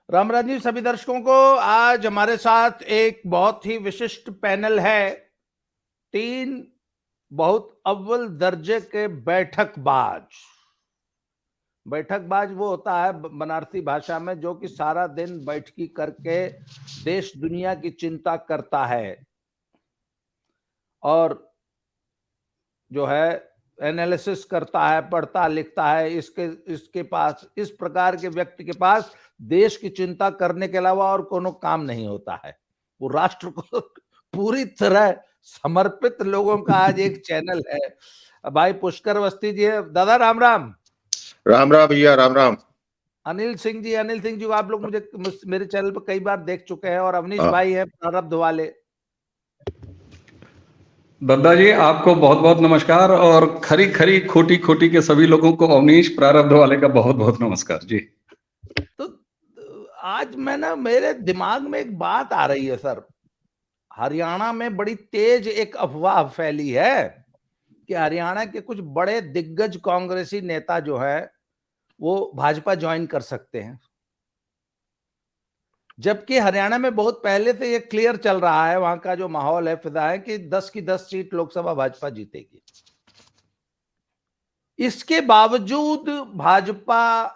राम राम जी सभी दर्शकों को। आज हमारे साथ एक बहुत ही विशिष्ट पैनल है। तीन बहुत अव्वल दर्जे के बैठकबाज। बैठकबाज वो होता है बनारसी भाषा में जो कि सारा दिन बैठकी करके देश दुनिया की चिंता करता है और जो है एनालिसिस करता है, पढ़ता लिखता है। इसके इसके पास, इस प्रकार के व्यक्ति के पास देश की चिंता करने के अलावा और कोनो काम नहीं होता है। वो राष्ट्र को पूरी तरह समर्पित लोगों का आज एक चैनल है। भाई पुष्कर अवस्थी जी है। दादा राम राम। राम राम भैया, राम राम। अनिल सिंह जी को आप लोग मेरे चैनल पर कई बार देख चुके हैं। और अवनीश हाँ। भाई है प्रारब्ध वाले। दद्दा जी आपको बहुत बहुत नमस्कार और खरी खरी खोटी खोटी के सभी लोगों को अवनीश प्रारब्ध वाले का बहुत बहुत नमस्कार जी। तो आज मेरे दिमाग में एक बात आ रही है सर। हरियाणा में बड़ी तेज एक अफवाह फैली है कि हरियाणा के कुछ बड़े दिग्गज कांग्रेसी नेता जो है वो भाजपा ज्वाइन कर सकते हैं, जबकि हरियाणा में बहुत पहले से ये क्लियर चल रहा है, वहां का जो माहौल है, फिजा है कि 10 की 10 सीट लोकसभा भाजपा जीतेगी। इसके बावजूद भाजपा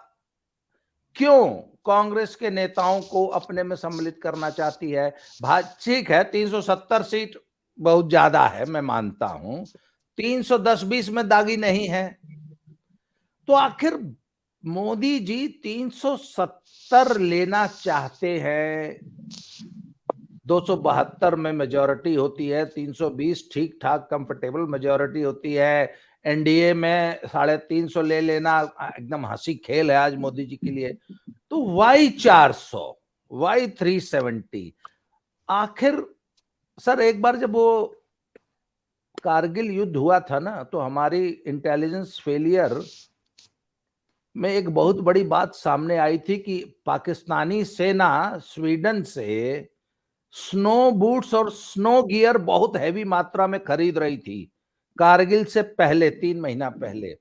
क्यों कांग्रेस के नेताओं को अपने में सम्मिलित करना चाहती है? ठीक है, 370 सीट बहुत ज्यादा है, मैं मानता हूं। 310-20 में दागी नहीं है, तो आखिर मोदी जी 370 लेना चाहते हैं। 272 में मेजॉरिटी होती है, 320 ठीक ठाक कंफर्टेबल मेजॉरिटी होती है। एनडीए में 350 ले लेना एकदम हंसी खेल है आज मोदी जी के लिए। तो वाई 400, वाई 370? आखिर सर एक बार जब वो कारगिल युद्ध हुआ था ना, तो हमारी इंटेलिजेंस फेलियर में एक बहुत बड़ी बात सामने आई थी कि पाकिस्तानी सेना स्वीडन से स्नो बूट्स और स्नो गियर बहुत हैवी मात्रा में खरीद रही थी कारगिल से पहले, 3 महीना पहले।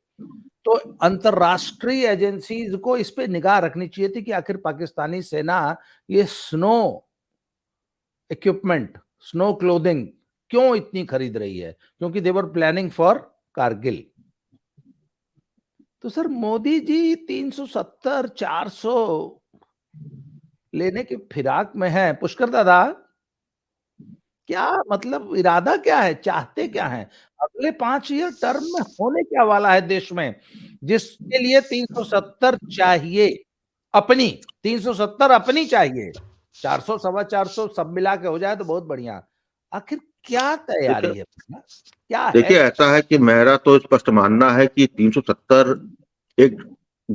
तो अंतरराष्ट्रीय एजेंसीज को इस पे निगाह रखनी चाहिए थी कि आखिर पाकिस्तानी सेना ये स्नो इक्विपमेंट, स्नो क्लोथिंग क्यों इतनी खरीद रही है, क्योंकि दे वर प्लानिंग फॉर कारगिल। तो सर मोदी जी 370 400 लेने के फिराक में है। पुष्कर दादा, क्या मतलब इरादा क्या है, चाहते क्या है? अगले 5 ईयर टर्म में होने क्या वाला है देश में, जिसके लिए 370 चाहिए अपनी? 370 अपनी चाहिए, 400 425 सब मिला के हो जाए तो बहुत बढ़िया। आखिर क्या तैयारी है, क्या है? देखिए, ऐसा है कि मेरा तो स्पष्ट मानना है कि 370 एक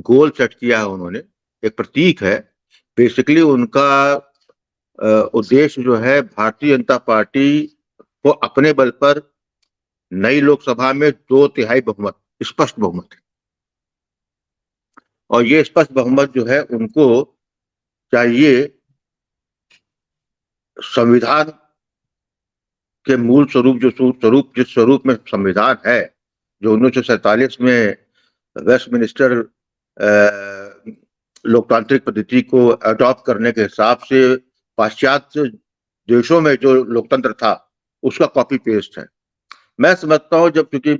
गोल सेट किया है उन्होंने, एक प्रतीक है। बेसिकली उनका उद्देश्य जो है भारतीय जनता पार्टी को अपने बल पर नई लोकसभा में 2/3 बहुमत, स्पष्ट बहुमत है। और ये स्पष्ट बहुमत जो है उनको चाहिए संविधान के मूल स्वरूप, जिस स्वरूप में संविधान है, जो 1947 में वेस्टमिनिस्टर लोकतांत्रिक पद्धति को अडॉप्ट करने के हिसाब से पाश्चात्य देशों में जो लोकतंत्र था उसका कॉपी पेस्ट है। मैं समझता हूं, जब क्योंकि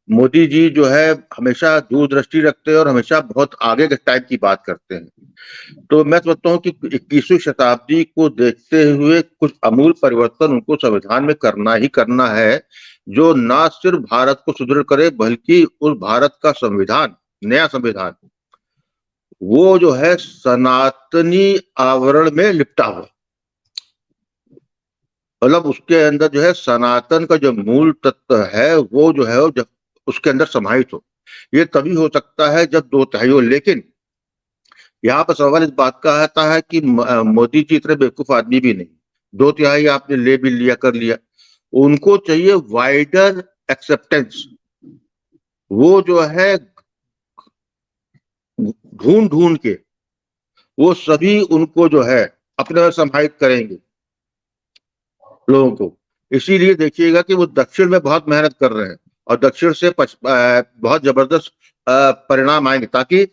मोदी जी जो है हमेशा दूरदृष्टि रखते हैं और हमेशा बहुत आगे के टाइम की बात करते हैं, तो मैं समझता हूं कि 21वीं शताब्दी को देखते हुए कुछ अमूल परिवर्तन उनको संविधान में करना ही करना है, जो ना सिर्फ भारत को सुदृढ़ करे बल्कि उस भारत का संविधान, नया संविधान, वो जो है सनातनी आवरण में लिपटा हुआ, मतलब उसके अंदर जो है सनातन का जो मूल तत्व है वो जो है जब उसके अंदर समाहित हो। ये तभी हो सकता है जब 2/3 हो। लेकिन यहाँ पर सवाल इस बात का आता है कि मोदी जी इतने बेवकूफ आदमी भी नहीं। 2/3 आपने ले भी लिया, कर लिया, उनको चाहिए वाइडर एक्सेप्टेंस। वो जो है ढूंढ ढूंढ के वो सभी उनको जो है अपने में समाहित करेंगे लोगों को। इसीलिए देखिएगा कि वो दक्षिण में बहुत मेहनत कर रहे हैं और दक्षिण से बहुत जबरदस्त परिणाम आएंगे, ताकि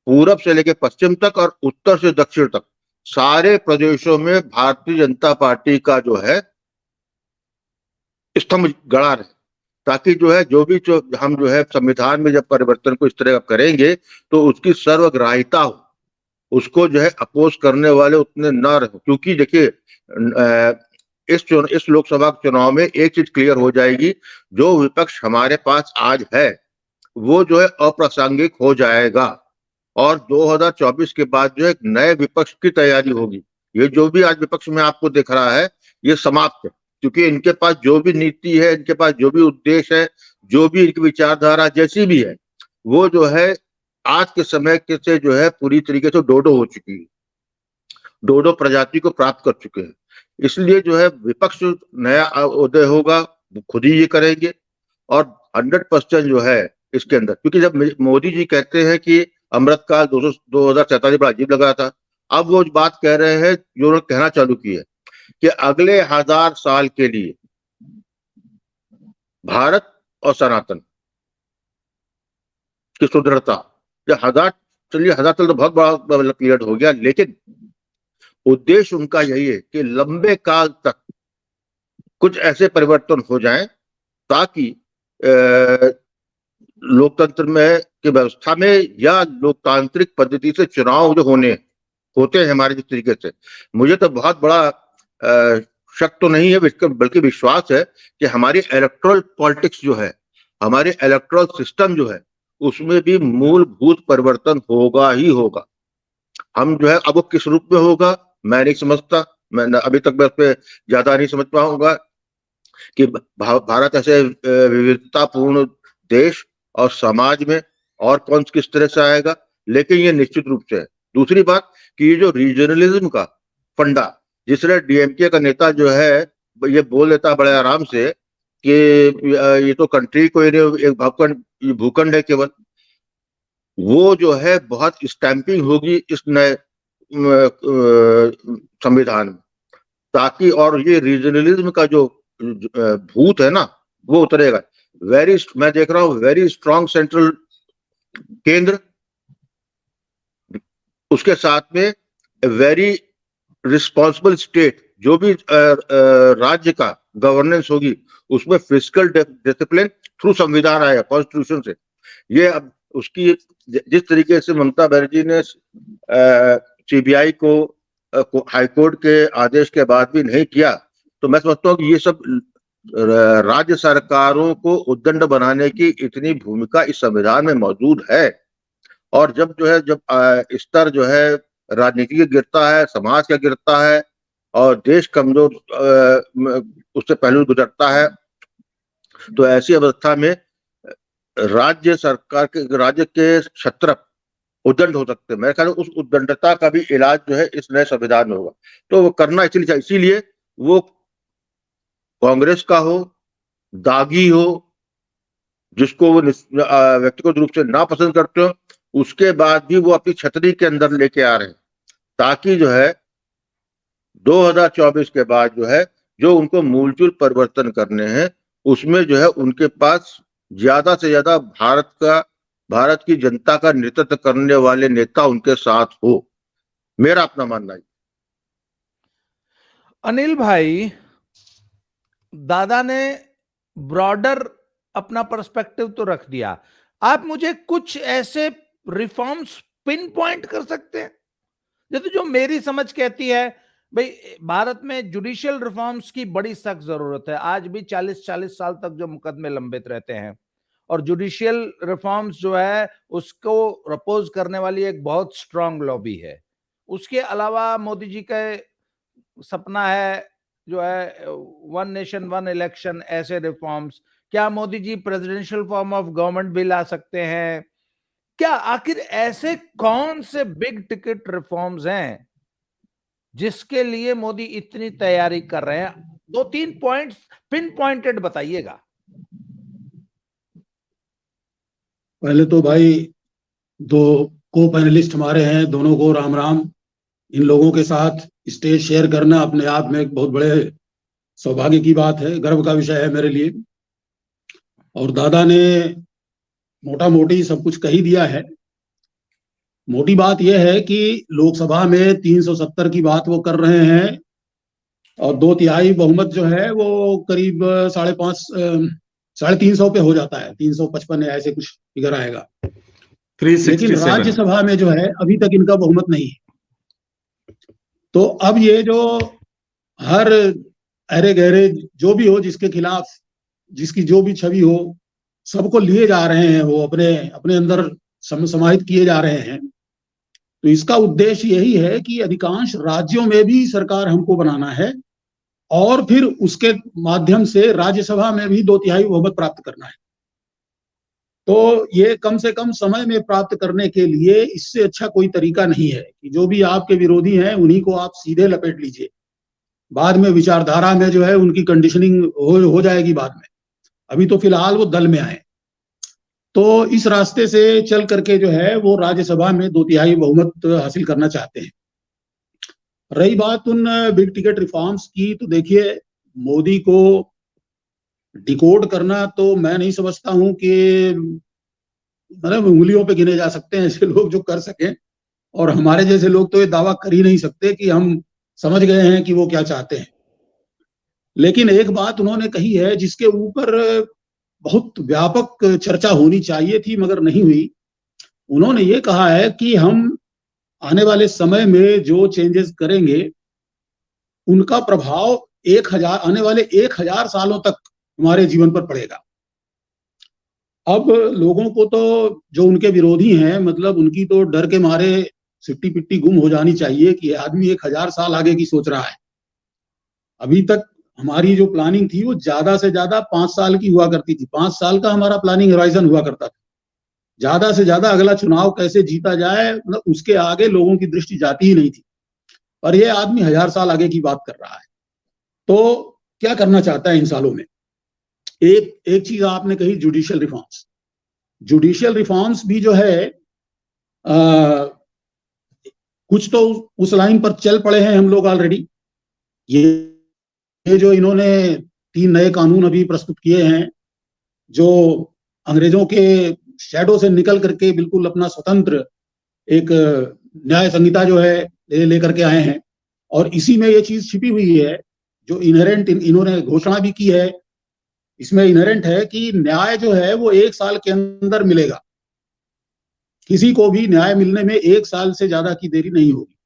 पूरब से लेकर पश्चिम तक और उत्तर से दक्षिण तक सारे प्रदेशों में भारतीय जनता पार्टी का जो है स्तंभ गड़ा रहे, ताकि जो है जो हम जो है संविधान में जब परिवर्तन को इस तरह का करेंगे तो उसकी सर्वग्राहिता हो, उसको जो है अपोज करने वाले उतने न रहे। क्योंकि देखिए इस लोकसभा चुनाव में एक चीज क्लियर हो जाएगी, जो विपक्ष हमारे पास आज है वो जो है अप्रासंगिक हो जाएगा और 2024 के बाद जो एक नए विपक्ष की तैयारी होगी। ये जो भी आज विपक्ष में आपको दिख रहा है ये समाप्त है, क्योंकि इनके पास जो भी नीति है, इनके पास जो भी उद्देश्य है, जो भी इनकी विचारधारा जैसी भी है, वो जो है आज के समय के से जो है पूरी तरीके से डोडो हो चुकी है, डोडो प्रजाति को प्राप्त कर चुके हैं। इसलिए जो है विपक्ष नया उदय होगा वो खुद ही ये करेंगे और 100% जो है इसके अंदर, क्योंकि जब मोदी जी कहते हैं कि अमृतकाल 2047 बड़ा अजीब लग रहा था, अब वो बात कह रहे हैं जो उन्होंने कहना चालू की है कि अगले 1000 साल के लिए भारत और सनातन की सुदृढ़ता, चलिए 1000 साल तो बहुत बड़ा पीरियड हो गया, लेकिन उद्देश्य उनका यही है कि लंबे काल तक कुछ ऐसे परिवर्तन हो जाएं ताकि लोकतंत्र में की व्यवस्था में या लोकतांत्रिक पद्धति से चुनाव जो होते हैं हमारे जिस तरीके से, मुझे तो बहुत बड़ा शक तो नहीं है बल्कि विश्वास है कि हमारी इलेक्टोरल पॉलिटिक्स जो है, हमारे इलेक्टोरल सिस्टम जो है, उसमें भी मूलभूत परिवर्तन होगा ही होगा। हम जो है अब वो किस रूप में होगा मैं नहीं समझता, मैं अभी तक मैं उस पर ज्यादा नहीं समझ पाऊंगा कि भारत ऐसे विविधतापूर्ण देश और समाज में और कौन किस तरह से आएगा, लेकिन ये निश्चित रूप से है। दूसरी बात कि ये जो रीजनलिज्म का फंडा, जिसने डीएमके का नेता जो है ये बोल लेता बड़े आराम से कि ये तो कंट्री को एक भूखंड है केवल, वो जो है बहुत स्टैंपिंग होगी इस नए संविधान में, ताकि और ये रीजनलिज्म का जो भूत है ना वो उतरेगा। मैं देख रहा हूं वेरी स्ट्रॉन्ग सेंट्रल केंद्र, उसके साथ में वेरी रिस्पॉन्सिबल स्टेट, जो भी राज्य का गवर्नेंस होगी उसमें फिस्कल डिसिप्लिन थ्रू संविधान आएगा, कॉन्स्टिट्यूशन से। ये अब उसकी जिस तरीके से ममता बनर्जी ने सीबीआई को हाईकोर्ट के आदेश के बाद भी नहीं किया, तो मैं समझता हूँ कि ये सब राज्य सरकारों को उद्दंड बनाने की इतनी भूमिका इस संविधान में मौजूद है। और जब स्तर जो है राजनीति का गिरता है, समाज का गिरता है और देश कमजोर उससे पहलू गुजरता है, तो ऐसी अवस्था में राज्य के क्षत्रप उद्दंड हो सकते हैं। मेरे ख्याल में उस उद्दंडता का भी इलाज जो है इस नए संविधान में होगा, तो वो करना इसीलिए वो कांग्रेस का हो, दागी हो, जिसको वो व्यक्तिगत रूप से ना पसंद करते हो, उसके बाद भी वो अपनी छतरी के अंदर लेके आ रहे हैं, ताकि जो है 2024 के बाद जो है जो उनको मूलचूल परिवर्तन करने हैं उसमें जो है उनके पास ज्यादा से ज्यादा भारत की जनता का नेतृत्व करने वाले नेता उनके साथ हो, मेरा अपना मानना है। अनिल भाई, दादा ने ब्रॉडर अपना पर्सपेक्टिव तो रख दिया, आप मुझे कुछ ऐसे रिफॉर्म्स पिन पॉइंट कर सकते हैं जैसे जो मेरी समझ कहती है भाई भारत में जुडिशियल रिफॉर्म्स की बड़ी सख्त जरूरत है। आज भी 40-40 साल तक जो मुकदमे लंबित रहते हैं और जुडिशियल रिफॉर्म्स जो है उसको अपोज करने वाली एक बहुत स्ट्रांग लॉबी है। उसके अलावा मोदी जी का सपना है जो है वन नेशन वन इलेक्शन, ऐसे रिफॉर्म्स, क्या Modi ji presidential form of government भी ला सकते हैं? क्या आखिर ऐसे कौन से बिग टिकट रिफॉर्म्स हैं जिसके लिए मोदी इतनी तैयारी कर रहे हैं? 2-3 पॉइंट्स पिन पॉइंटेड बताइएगा। पहले तो भाई दो को पैनलिस्ट हमारे हैं, दोनों को राम राम। इन लोगों के साथ स्टेज शेयर करना अपने आप में एक बहुत बड़े सौभाग्य की बात है, गर्व का विषय है मेरे लिए। और दादा ने मोटा मोटी सब कुछ कही दिया है। मोटी बात यह है कि लोकसभा में 370 की बात वो कर रहे हैं और 2/3 बहुमत जो है वो करीब 350 पे हो जाता है, 355 या ऐसे कुछ फिगर आएगा। लेकिन 367 राज्यसभा में जो है अभी तक इनका बहुमत नहीं है। तो अब ये जो हर अरे गहरे जो भी हो, जिसके खिलाफ जिसकी जो भी छवि हो, सबको लिए जा रहे हैं, वो अपने अपने अंदर समाहित किए जा रहे हैं। तो इसका उद्देश्य यही है कि अधिकांश राज्यों में भी सरकार हमको बनाना है और फिर उसके माध्यम से राज्यसभा में भी 2/3 बहुमत प्राप्त करना है। तो ये कम से कम समय में प्राप्त करने के लिए इससे अच्छा कोई तरीका नहीं है कि जो भी आपके विरोधी हैं उन्हीं को आप सीधे लपेट लीजिए। बाद में विचारधारा में जो है उनकी कंडीशनिंग हो जाएगी बाद में। अभी तो फिलहाल वो दल में आए। तो इस रास्ते से चल करके जो है वो राज्यसभा में 2/3 बहुमत हासिल करना चाहते हैं। रही बात उन बिग टिकट रिफॉर्म्स की, तो देखिए मोदी को डिकोड करना तो मैं नहीं समझता हूं कि मतलब उंगलियों पे गिने जा सकते हैं ऐसे लोग जो कर सकें, और हमारे जैसे लोग तो ये दावा कर ही नहीं सकते कि हम समझ गए हैं कि वो क्या चाहते हैं। लेकिन एक बात उन्होंने कही है जिसके ऊपर बहुत व्यापक चर्चा होनी चाहिए थी मगर नहीं हुई। उन्होंने ये कहा है कि हम आने वाले समय में जो चेंजेस करेंगे उनका प्रभाव 1000 आने वाले 1000 सालों तक हमारे जीवन पर पड़ेगा। अब लोगों को तो जो उनके विरोधी हैं, मतलब उनकी तो डर के मारे सिट्टी पिट्टी गुम हो जानी चाहिए कि आदमी 1000 साल आगे की सोच रहा है। अभी तक हमारी जो प्लानिंग थी वो ज्यादा से ज्यादा 5 साल की हुआ करती थी। 5 साल का हमारा प्लानिंग होराइजन हुआ करता था। ज्यादा से ज्यादा अगला चुनाव कैसे जीता जाए, मतलब उसके आगे लोगों की दृष्टि जाती ही नहीं थी। पर यह आदमी 1000 साल आगे की बात कर रहा है। तो क्या करना चाहता है इन सालों में? एक चीज आपने कही, जुडिशियल रिफॉर्म्स। जुडिशियल रिफॉर्म्स भी जो है कुछ तो उस लाइन पर चल पड़े हैं हम लोग ऑलरेडी। ये जो इन्होंने 3 नए कानून अभी प्रस्तुत किए हैं, जो अंग्रेजों के शैडो से निकल करके बिल्कुल अपना स्वतंत्र एक न्याय संहिता जो है लेकर के आए हैं, और इसी में ये चीज छिपी हुई है जो इनहेरेंट इन्होंने घोषणा भी की है। इसमें इनहेरेंट है कि न्याय जो है वो 1 साल के अंदर मिलेगा। किसी को भी न्याय मिलने में 1 साल से ज्यादा की देरी नहीं होगी।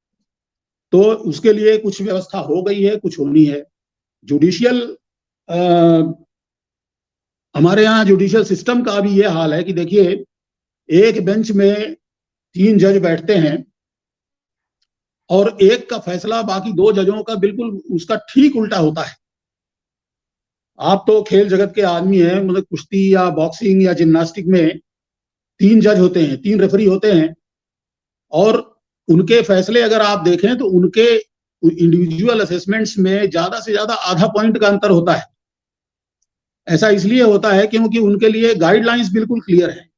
तो उसके लिए कुछ व्यवस्था हो गई है, कुछ होनी है। जुडिशियल हमारे यहाँ जुडिशियल सिस्टम का भी ये हाल है कि देखिए, एक बेंच में 3 जज बैठते हैं और एक का फैसला बाकी 2 जजों का बिल्कुल उसका ठीक उल्टा होता है। आप तो खेल जगत के आदमी हैं, मतलब कुश्ती या बॉक्सिंग या जिम्नास्टिक में 3 जज होते हैं, 3 रेफरी होते हैं, और उनके फैसले अगर आप देखें तो उनके इंडिविजुअल असेसमेंट्स में ज्यादा से ज्यादा आधा पॉइंट का अंतर होता है। ऐसा इसलिए होता है क्योंकि उनके लिए गाइडलाइंस बिल्कुल क्लियर है,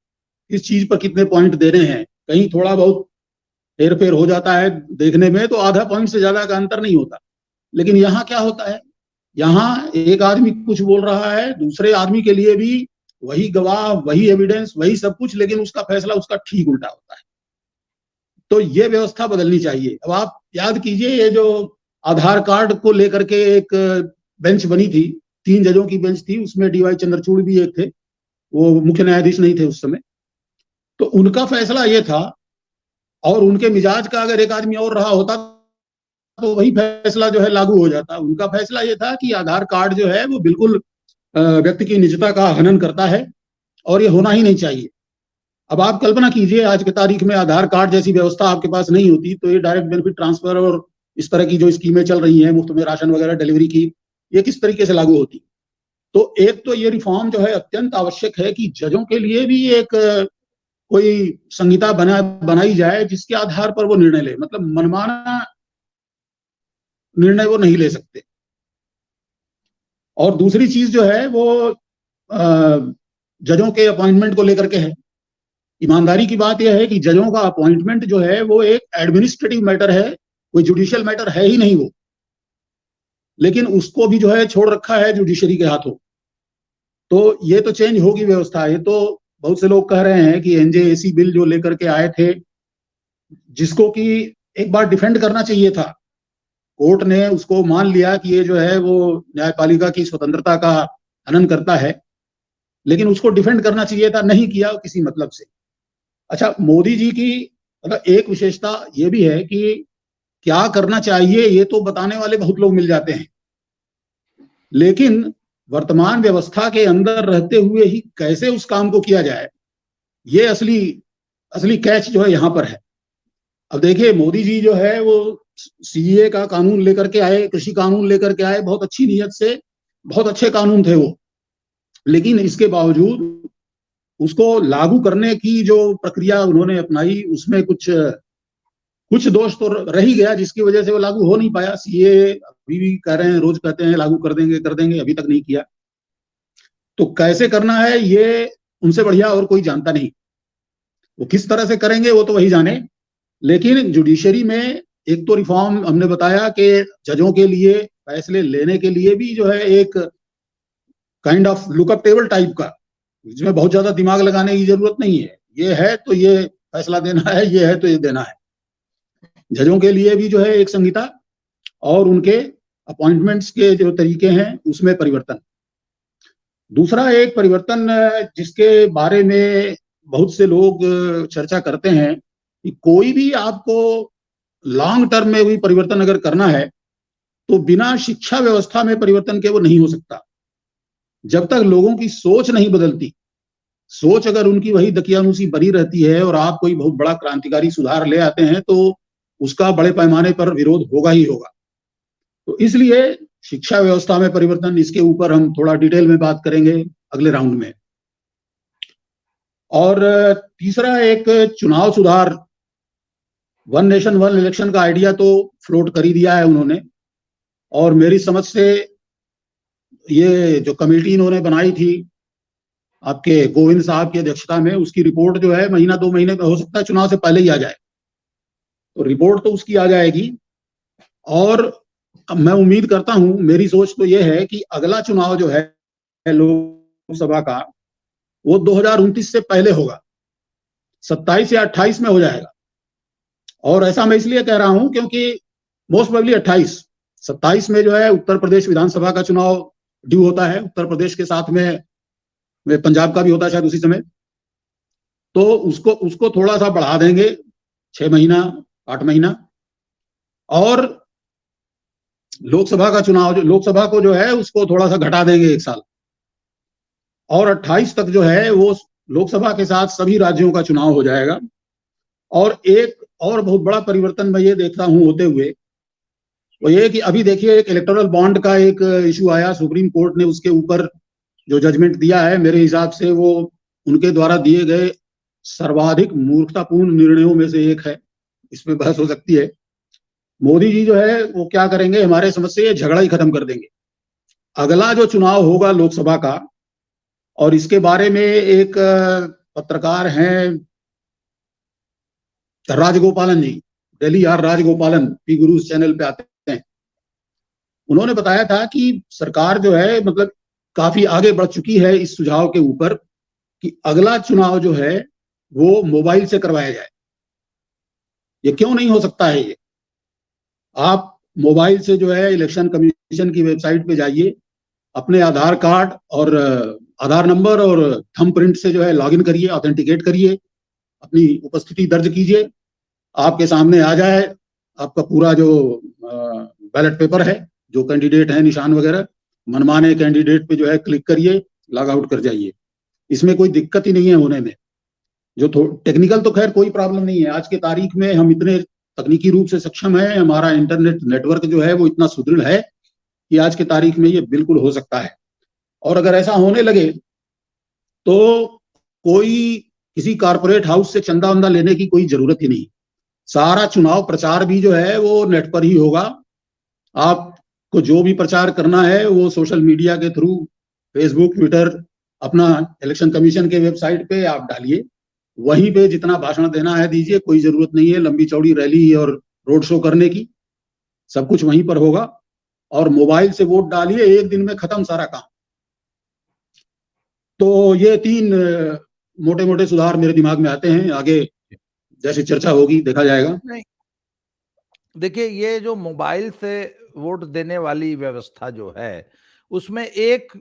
इस चीज पर कितने पॉइंट देने हैं। कहीं थोड़ा बहुत हेरफेर हो जाता है देखने में तो आधा पॉइंट से ज्यादा का अंतर नहीं होता। लेकिन यहाँ क्या होता है, यहाँ एक आदमी कुछ बोल रहा है, दूसरे आदमी के लिए भी वही गवाह, वही एविडेंस, वही सब कुछ, लेकिन उसका फैसला उसका ठीक उल्टा होता है। तो ये व्यवस्था बदलनी चाहिए। अब आप याद कीजिए, ये जो आधार कार्ड को लेकर के एक बेंच बनी थी, 3 जजों की बेंच थी, उसमें DY चंद्रचूड़ भी एक थे, वो मुख्य न्यायाधीश नहीं थे उस समय। तो उनका फैसला ये था, और उनके मिजाज का अगर एक आदमी और रहा होता तो वही फैसला जो है लागू हो जाता। उनका फैसला ये था कि आधार कार्ड जो है वो बिल्कुल व्यक्ति की निजता का हनन करता है और ये होना ही नहीं चाहिए। अब आप कल्पना कीजिए, आज की तारीख में आधार कार्ड जैसी व्यवस्था आपके पास नहीं होती तो ये डायरेक्ट बेनिफिट ट्रांसफर और इस तरह की जो स्कीमें चल रही हैं, मुफ्त में राशन वगैरह डिलीवरी की, ये किस तरीके से लागू होती। तो एक तो ये रिफॉर्म जो है अत्यंत आवश्यक है कि जजों के लिए भी एक कोई संहिता बनाई जाए जिसके आधार पर वो निर्णय ले, मतलब मनमाना निर्णय वो नहीं ले सकते। और दूसरी चीज जो है वो जजों के अपॉइंटमेंट को लेकर के है। ईमानदारी की बात यह है कि जजों का अपॉइंटमेंट जो है वो एक एडमिनिस्ट्रेटिव मैटर है, कोई जुडिशियल मैटर है ही नहीं वो, लेकिन उसको भी जो है छोड़ रखा है जुडिशरी के हाथों। तो ये तो चेंज होगी व्यवस्था। ये तो बहुत से लोग कह रहे हैं कि NJAC बिल जो लेकर के आए थे जिसको कि एक बार डिफेंड करना चाहिए था। कोर्ट ने उसको मान लिया कि ये जो है वो न्यायपालिका की स्वतंत्रता का हनन करता है, लेकिन उसको डिफेंड करना चाहिए था, नहीं किया किसी मतलब से। अच्छा, मोदी जी की मतलब एक विशेषता ये भी है कि क्या करना चाहिए ये तो बताने वाले बहुत लोग मिल जाते हैं, लेकिन वर्तमान व्यवस्था के अंदर रहते हुए ही कैसे उस काम को किया जाए, ये असली असली कैच जो है यहां पर है। अब देखिए, मोदी जी जो है वो सीए का कानून लेकर के आए, कृषि कानून लेकर के आए, बहुत अच्छी नीयत से, बहुत अच्छे कानून थे वो, लेकिन इसके बावजूद उसको लागू करने की जो प्रक्रिया उन्होंने अपनाई उसमें कुछ दोष तो रह ही गया, जिसकी वजह से वो लागू हो नहीं पाया। सीए अभी भी कह रहे हैं, रोज कहते हैं लागू कर देंगे, अभी तक नहीं किया। तो कैसे करना है ये उनसे बढ़िया और कोई जानता नहीं। वो किस तरह से करेंगे वो तो वही जाने। लेकिन जुडिशरी में एक तो रिफॉर्म हमने बताया कि जजों के लिए फैसले लेने के लिए भी जो है एक kind of lookup table type का, जिसमें बहुत ज्यादा दिमाग लगाने की जरूरत नहीं है, ये है तो ये फैसला देना है, ये है तो ये देना है। जजों के लिए भी जो है एक संहिता, और उनके अपॉइंटमेंट्स के जो तरीके हैं उसमें परिवर्तन। दूसरा एक परिवर्तन जिसके बारे में बहुत से लोग चर्चा करते हैं कि कोई भी आपको लॉन्ग टर्म में भी परिवर्तन अगर करना है तो बिना शिक्षा व्यवस्था में परिवर्तन के वो नहीं हो सकता। जब तक लोगों की सोच नहीं बदलती, सोच अगर उनकी वही दकियानूसी बनी रहती है और आप कोई बहुत बड़ा क्रांतिकारी सुधार ले आते हैं तो उसका बड़े पैमाने पर विरोध होगा ही होगा। तो इसलिए शिक्षा व्यवस्था में परिवर्तन, इसके ऊपर हम थोड़ा डिटेल में बात करेंगे अगले राउंड में। और तीसरा एक चुनाव सुधार, वन नेशन वन इलेक्शन का आइडिया तो फ्लोट कर ही दिया है उन्होंने, और मेरी समझ से ये जो कमेटी इन्होंने बनाई थी आपके गोविंद साहब की अध्यक्षता में, उसकी रिपोर्ट जो है महीना 2 महीने में, हो सकता है चुनाव से पहले ही आ जाए, तो रिपोर्ट तो उसकी आ जाएगी। और मैं उम्मीद करता हूं, मेरी सोच तो यह है कि अगला चुनाव जो है लोकसभा का वो 2029 से पहले होगा, 27 या 28 में हो जाएगा। और ऐसा मैं इसलिए कह रहा हूं क्योंकि मोस्ट प्रोबेबली 27 में जो है उत्तर प्रदेश विधानसभा का चुनाव ड्यू होता है, उत्तर प्रदेश के साथ में पंजाब का भी होता है शायद उसी समय। तो उसको थोड़ा सा बढ़ा देंगे, 6 महीना 8 महीना, और लोकसभा का चुनाव, जो लोकसभा को जो है उसको थोड़ा सा घटा देंगे 1 साल, और 28 तक जो है वो लोकसभा के साथ सभी राज्यों का चुनाव हो जाएगा। और एक और बहुत बड़ा परिवर्तन मैं ये देखता हूं होते हुए, वो ये कि अभी देखिए एक इलेक्टोरल बॉन्ड का एक इशू आया, सुप्रीम कोर्ट ने उसके ऊपर जो जजमेंट दिया है, मेरे हिसाब से वो उनके द्वारा दिए गए सर्वाधिक मूर्खतापूर्ण निर्णयों में से एक है, इसमें बहस हो सकती है। मोदी जी जो है वो क्या करेंगे, हमारे समझ से ये झगड़ा ही खत्म कर देंगे। अगला जो चुनाव होगा लोकसभा का, और इसके बारे में एक पत्रकार हैं Rajagopalan ji, Delhi R Rajagopalan, P Gurus channel पे आते हैं, उन्होंने बताया था कि सरकार जो है मतलब काफी आगे बढ़ चुकी है इस सुझाव के ऊपर कि अगला चुनाव जो है वो मोबाइल से करवाया जाए। ये क्यों नहीं हो सकता है? ये आप मोबाइल से जो है इलेक्शन कमीशन की वेबसाइट पे जाइए, अपने आधार कार्ड और आधार नंबर और थंब प्रिंट से जो है लॉगिन करिए, ऑथेंटिकेट करिए, अपनी उपस्थिति दर्ज कीजिए, आपके सामने आ जाए आपका पूरा जो बैलेट पेपर है, जो कैंडिडेट है, निशान वगैरह, मनमाने कैंडिडेट पे जो है क्लिक करिए, लॉग आउट कर जाइए। इसमें कोई दिक्कत ही नहीं है होने में। जो टेक्निकल तो खैर कोई प्रॉब्लम नहीं है, आज के तारीख में हम इतने तकनीकी रूप से सक्षम है, हमारा इंटरनेट नेटवर्क जो है वो इतना सुदृढ़ है कि आज के तारीख में ये बिल्कुल हो सकता है। और अगर ऐसा होने लगे तो कोई किसी कारपोरेट हाउस से चंदा वंदा लेने की कोई जरूरत ही नहीं। सारा चुनाव प्रचार भी जो है वो नेट पर ही होगा। आपको जो भी प्रचार करना है वो सोशल मीडिया के थ्रू, फेसबुक, ट्विटर, अपना इलेक्शन कमीशन के वेबसाइट पे आप डालिए, वहीं पे जितना भाषण देना है दीजिए, कोई जरूरत नहीं है लंबी चौड़ी रैली और रोड शो करने की, सब कुछ वहीं पर होगा। और मोबाइल से वोट डालिए, एक दिन में खत्म सारा काम। तो ये 3 मोटे मोटे सुधार मेरे दिमाग में आते हैं। आगे जैसी चर्चा होगी देखा जाएगा। नहीं, देखिए ये जो मोबाइल से वोट देने वाली व्यवस्था जो है, उसमें एक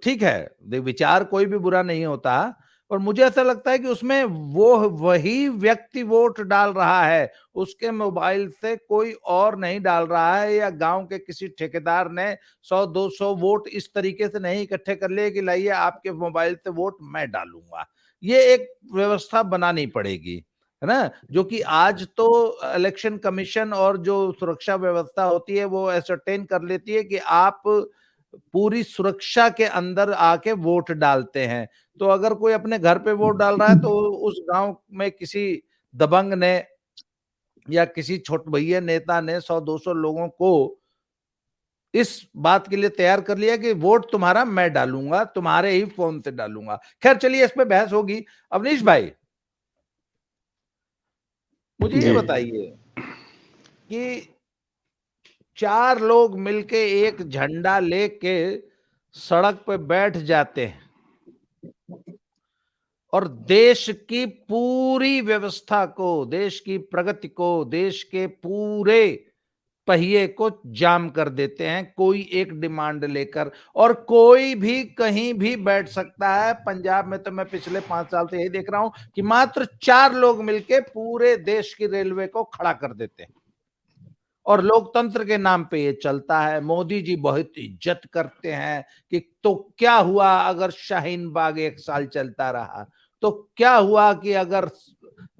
ठीक है, विचार कोई भी बुरा नहीं होता, और मुझे ऐसा लगता है कि उसमें वो वही व्यक्ति वोट डाल रहा है, उसके मोबाइल से कोई और नहीं डाल रहा है, या गांव के किसी ठेकेदार ने 100-200 वोट इस तरीके से नहीं इकट्ठे कर लिए कि लाइए आपके मोबाइल से वोट मैं डालूंगा। ये एक व्यवस्था बनानी पड़ेगी, है ना, जो कि आज तो इलेक्शन कमीशन और जो सुरक्षा व्यवस्था होती है वो एसरटेन कर लेती है कि आप पूरी सुरक्षा के अंदर आके वोट डालते हैं। तो अगर कोई अपने घर पे वोट डाल रहा है तो उस गांव में किसी दबंग ने या किसी छोट भैया नेता ने 100-200 लोगों को इस बात के लिए तैयार कर लिया कि वोट तुम्हारा मैं डालूंगा, तुम्हारे ही फोन से डालूंगा। खैर चलिए, इस पे बहस होगी। अवनीश भाई, मुझे ये जी बताइए कि 4 लोग मिलके एक झंडा लेके सड़क पे बैठ जाते हैं और देश की पूरी व्यवस्था को, देश की प्रगति को, देश के पूरे पहिए को जाम कर देते हैं, कोई एक डिमांड लेकर, और कोई भी कहीं भी बैठ सकता है। पंजाब में तो मैं पिछले 5 साल से यही देख रहा हूं कि मात्र 4 लोग मिलके पूरे देश की रेलवे को खड़ा कर देते हैं, और लोकतंत्र के नाम पे ये चलता है। मोदी जी बहुत इज्जत करते हैं कि तो क्या हुआ अगर शाहीन बाग 1 साल चलता रहा, तो क्या हुआ कि अगर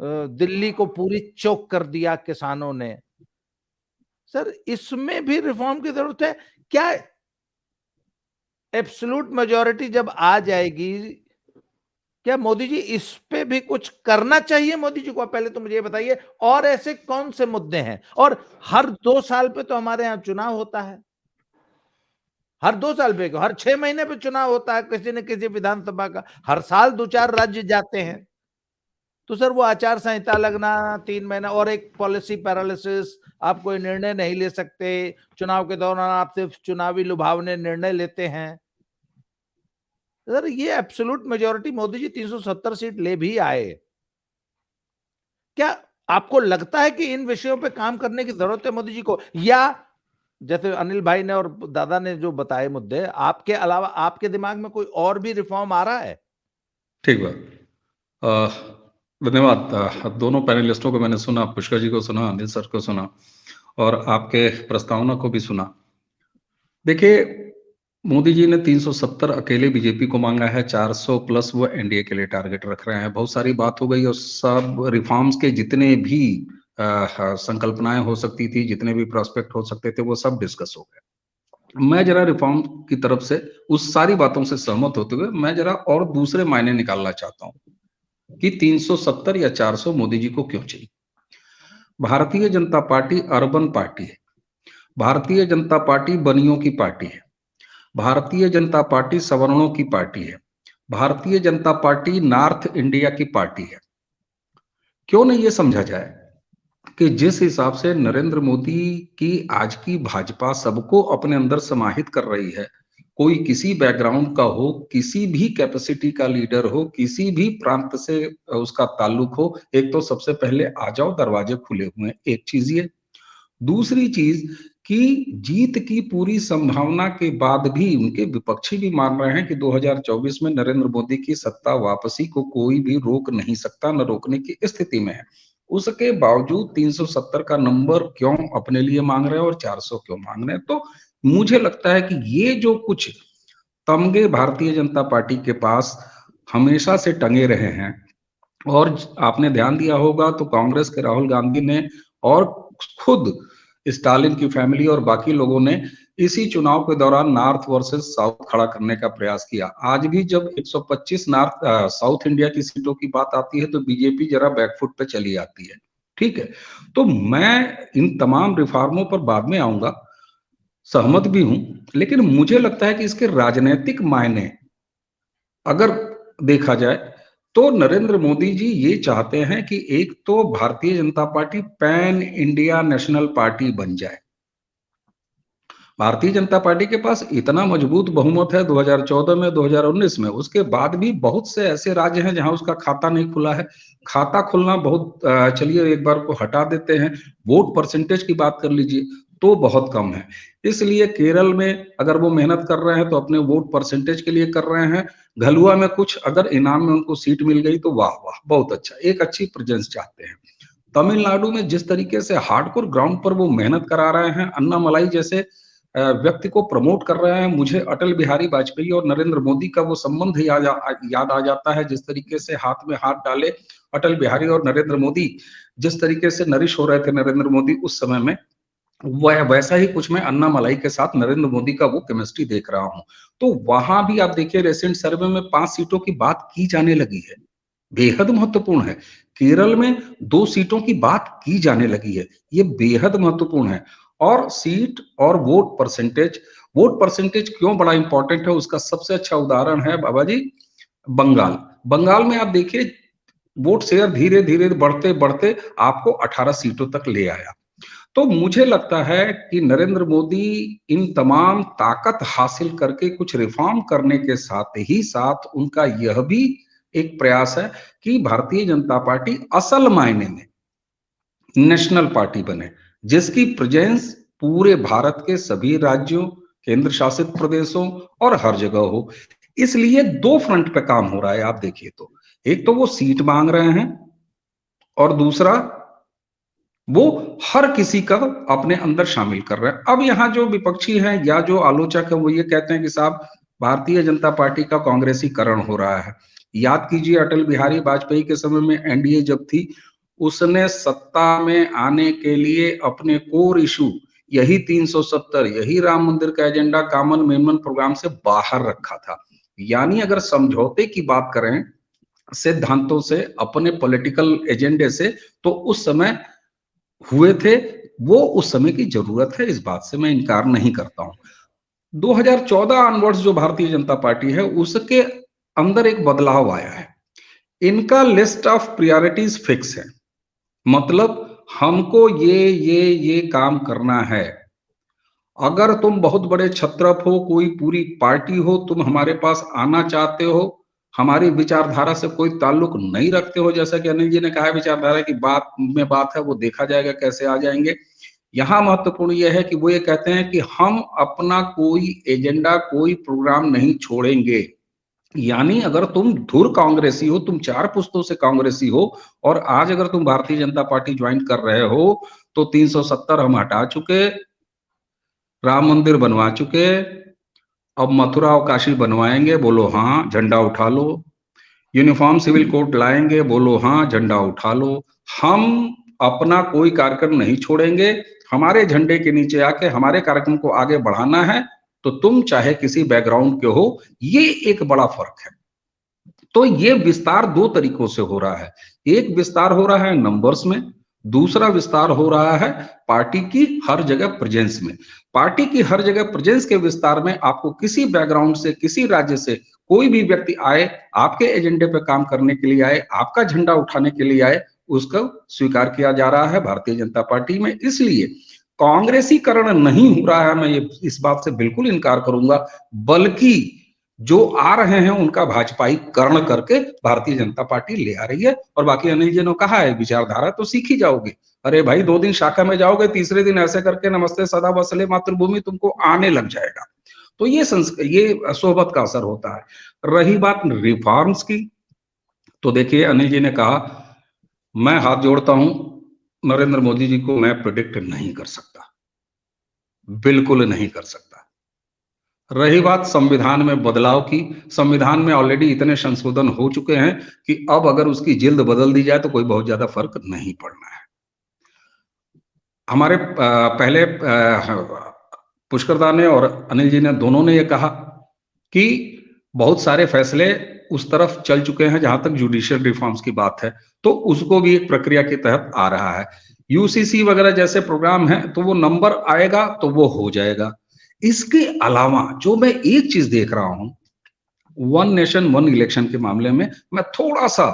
दिल्ली को पूरी चौक कर दिया किसानों ने। सर, इसमें भी रिफॉर्म की जरूरत है क्या? एब्सोल्यूट मेजॉरिटी जब आ जाएगी, क्या मोदी जी इस पे भी कुछ करना चाहिए मोदी जी को? पहले तो मुझे ये बताइए, और ऐसे कौन से मुद्दे हैं? और हर 2 साल पे तो हमारे यहाँ चुनाव होता है, हर 2 साल पे, हर 6 महीने पे चुनाव होता है किसी न किसी विधानसभा का, हर साल 2-4 राज्य जाते हैं। तो सर वो आचार संहिता लगना 3 महीना, और एक पॉलिसी पैरालिसिस, आप कोई निर्णय नहीं ले सकते, चुनाव के दौरान आप सिर्फ चुनावी लुभावने निर्णय लेते हैं। सर ये absolute majority Modi ji 370 seat ले भी आए, क्या आपको लगता है कि इन विषयों पे काम करने की जरूरत है मोदी जी को? या जैसे अनिल भाई ने और दादा ने जो बताए मुद्दे, आपके अलावा आपके दिमाग में कोई और भी रिफॉर्म आ रहा है? ठीक बात। धन्यवाद। दोनों पैनलिस्टों को मैंने सुना, पुष्कर जी को सुना, अनिल सर को सुना, और आपके प्रस्तावना को भी सुना। देखिए, मोदी जी ने 370 अकेले बीजेपी को मांगा है, 400 प्लस वो एनडीए के लिए टारगेट रख रहे हैं। बहुत सारी बात हो गई, और सब रिफॉर्म्स के जितने भी संकल्पनाएं हो सकती थी, जितने भी प्रोस्पेक्ट हो सकते थे, वो सब डिस्कस हो गए। मैं जरा रिफॉर्म की तरफ से उस सारी बातों से सहमत होते हुए मैं जरा और दूसरे मायने निकालना चाहता हूं कि 370 या 400 मोदी जी को क्यों चाहिए। Bharatiya Janata party urban party है, भारतीय जनता पार्टी बनियों की पार्टी है, भारतीय जनता पार्टी सवर्णों की पार्टी है, Bharatiya Janata party north India की पार्टी है। क्यों नहीं ये समझा जाए कि जिस हिसाब से नरेंद्र मोदी की आज की भाजपा सबको अपने अंदर समाहित कर रही है, कोई किसी बैकग्राउंड का हो, किसी भी कैपेसिटी का लीडर हो, किसी भी प्रांत से उसका ताल्लुक हो, एक तो सबसे पहले आ जाओ, दरवाजे खुले हुए हैं, एक चीज ये। दूसरी चीज कि जीत की पूरी संभावना के बाद भी उनके विपक्षी भी मान रहे हैं कि 2024 में नरेंद्र मोदी की सत्ता वापसी को कोई भी रोक नहीं सकता, न रोकने की स्थिति में है। उसके बावजूद 370 का नंबर क्यों अपने लिए मांग रहे हैं और 400 क्यों मांग रहे हैं? तो मुझे लगता है कि ये जो कुछ तमगे भारतीय जनता पार्टी के पास हमेशा से टंगे रहे हैं, और आपने ध्यान दिया होगा तो कांग्रेस के राहुल गांधी ने और खुद स्टालिन की फैमिली और बाकी लोगों ने इसी चुनाव के दौरान नॉर्थ वर्सेस साउथ खड़ा करने का प्रयास किया। आज भी जब 125 नॉर्थ साउथ इंडिया की सीटों की बात आती है तो बीजेपी जरा बैकफुट पे चली आती है। ठीक है, तो मैं इन तमाम रिफॉर्मों पर बाद में आऊंगा, सहमत भी हूं, लेकिन मुझे लगता है कि इसके राजनीतिक मायने अगर देखा जाए तो नरेंद्र मोदी जी ये चाहते हैं कि एक तो Bharatiya Janata party pan India national party बन जाए। भारतीय जनता पार्टी के पास इतना मजबूत बहुमत है 2014 में, 2019 में, उसके बाद भी बहुत से ऐसे राज्य हैं जहां उसका खाता नहीं खुला है। खाता खुलना बहुत चलिए एक बार को हटा देते हैं, वोट परसेंटेज की बात कर लीजिए तो बहुत कम है। इसलिए केरल में अगर वो मेहनत कर रहे हैं तो अपने वोट परसेंटेज के लिए कर रहे हैं। घलुआ में कुछ अगर इनाम में उनको सीट मिल गई तो वाह वाह, बहुत अच्छा, एक अच्छी प्रेजेंस चाहते हैं। तमिलनाडु में जिस तरीके से हार्डकोर ग्राउंड पर वो मेहनत करा रहे हैं, अन्नामलाई जैसे व्यक्ति को प्रमोट कर रहे हैं। मुझे अटल बिहारी वाजपेयी और नरेंद्र मोदी का वो संबंध याद आ जाता है, जिस तरीके से हाथ में हाथ डाले अटल बिहारी और नरेंद्र मोदी, जिस तरीके से नरिश हो रहे थे नरेंद्र मोदी उस समय में, वह वैसा ही कुछ मैं अन्नामलाई के साथ नरेंद्र मोदी का वो केमिस्ट्री देख रहा हूं। तो वहां भी आप देखिए रिसेंट सर्वे में 5 सीटों की बात की जाने लगी है, बेहद महत्वपूर्ण है। केरल में 2 सीटों की बात की जाने लगी है, ये बेहद महत्वपूर्ण है। और सीट और वोट परसेंटेज क्यों बड़ा इंपॉर्टेंट है, उसका सबसे अच्छा उदाहरण है बाबा जी बंगाल। बंगाल में आप देखिए वोट शेयर धीरे धीरे बढ़ते बढ़ते आपको 18 सीटों तक ले आया। तो मुझे लगता है कि नरेंद्र मोदी इन तमाम ताकत हासिल करके कुछ रिफॉर्म करने के साथ ही साथ उनका यह भी एक प्रयास है कि भारतीय जनता पार्टी असल मायने में नेशनल पार्टी बने, जिसकी प्रेजेंस पूरे भारत के सभी राज्यों, केंद्र शासित प्रदेशों और हर जगह हो। इसलिए 2 फ्रंट पे काम हो रहा है। आप देखिए तो एक तो वो सीट मांग रहे हैं और दूसरा वो हर किसी का अपने अंदर शामिल कर रहे हैं। अब यहाँ जो विपक्षी हैं या जो आलोचक है वो ये कहते हैं कि साहब भारतीय जनता पार्टी का कांग्रेसीकरण हो रहा है। याद कीजिए अटल बिहारी वाजपेयी के समय में एनडीए जब थी, उसने सत्ता में आने के लिए अपने कोर इशू यही 370, यही राम मंदिर का एजेंडा कॉमन मेमन प्रोग्राम से बाहर रखा था। यानी अगर समझौते की बात करें सिद्धांतों से, अपने पॉलिटिकल एजेंडे से, तो उस समय हुए थे, वो उस समय की जरूरत है, इस बात से मैं इनकार नहीं करता हूं। 2014 ऑनवर्ड्स जो भारतीय जनता पार्टी है उसके अंदर एक बदलाव आया है। इनका लिस्ट ऑफ प्रायोरिटीज फिक्स है, मतलब हमको ये काम करना है। अगर तुम बहुत बड़े छत्रप हो, कोई पूरी पार्टी हो, तुम हमारे पास आना चाहते हो, हमारी विचारधारा से कोई ताल्लुक नहीं रखते हो, जैसा कि अनिल जी ने कहा है विचारधारा की बात है, वो देखा जाएगा कैसे आ जाएंगे। यहाँ महत्वपूर्ण यह है कि वो ये कहते हैं कि हम अपना कोई एजेंडा, कोई प्रोग्राम नहीं छोड़ेंगे। यानी अगर तुम धुर कांग्रेसी हो, तुम 4 पुश्तों से कांग्रेसी हो और आज अगर तुम भारतीय जनता पार्टी ज्वाइन कर रहे हो तो 370 हम हटा चुके, राम मंदिर बनवा चुके, अब मथुरा और काशी बनवाएंगे, बोलो हाँ, झंडा उठा लो। यूनिफॉर्म सिविल कोड लाएंगे, बोलो हाँ, झंडा उठा लो। हम अपना कोई कार्यक्रम नहीं छोड़ेंगे, हमारे झंडे के नीचे आके हमारे कार्यक्रम को आगे बढ़ाना है, तो तुम चाहे किसी बैकग्राउंड के हो। ये एक बड़ा फर्क है। तो ये विस्तार 2 तरीकों से हो रहा है। एक विस्तार हो रहा है नंबर्स में, दूसरा विस्तार हो रहा है पार्टी की हर जगह प्रेजेंस में। पार्टी की हर जगह प्रेजेंस के विस्तार में आपको किसी बैकग्राउंड से, किसी राज्य से कोई भी व्यक्ति आए, आपके एजेंडे पे काम करने के लिए आए, आपका झंडा उठाने के लिए आए, उसका स्वीकार किया जा रहा है भारतीय जनता पार्टी में। इसलिए कांग्रेसीकरण नहीं हो रहा है, मैं ये इस बात से बिल्कुल इनकार करूंगा, बल्कि जो आ रहे हैं उनका भाजपाई कर्ण करके भारतीय जनता पार्टी ले आ रही है। और बाकी अनिल जी ने कहा है विचारधारा तो सीख ही जाओगे। अरे भाई 2 दिन शाखा में जाओगे, तीसरे दिन ऐसे करके नमस्ते सदा वसले मातृभूमि तुमको आने लग जाएगा। तो ये सोहबत का असर होता है। रही बात रिफॉर्म्स की, तो देखिए अनिल जी ने कहा, मैं हाथ जोड़ता हूं, नरेंद्र मोदी जी को मैं प्रिडिक्ट नहीं कर सकता, बिल्कुल नहीं कर सकता। रही बात संविधान में बदलाव की, संविधान में ऑलरेडी इतने संशोधन हो चुके हैं कि अब अगर उसकी जिल्द बदल दी जाए तो कोई बहुत ज्यादा फर्क नहीं पड़ना है। हमारे पहले पुष्कर ने और अनिल जी ने दोनों ने ये कहा कि बहुत सारे फैसले उस तरफ चल चुके हैं जहां तक जुडिशियल रिफॉर्म्स की बात है, तो उसको भी एक प्रक्रिया के तहत आ रहा है। यूसीसी वगैरह जैसे प्रोग्राम है तो वो नंबर आएगा तो वो हो जाएगा। इसके अलावा जो मैं एक चीज देख रहा हूं, वन नेशन वन इलेक्शन के मामले में मैं थोड़ा सा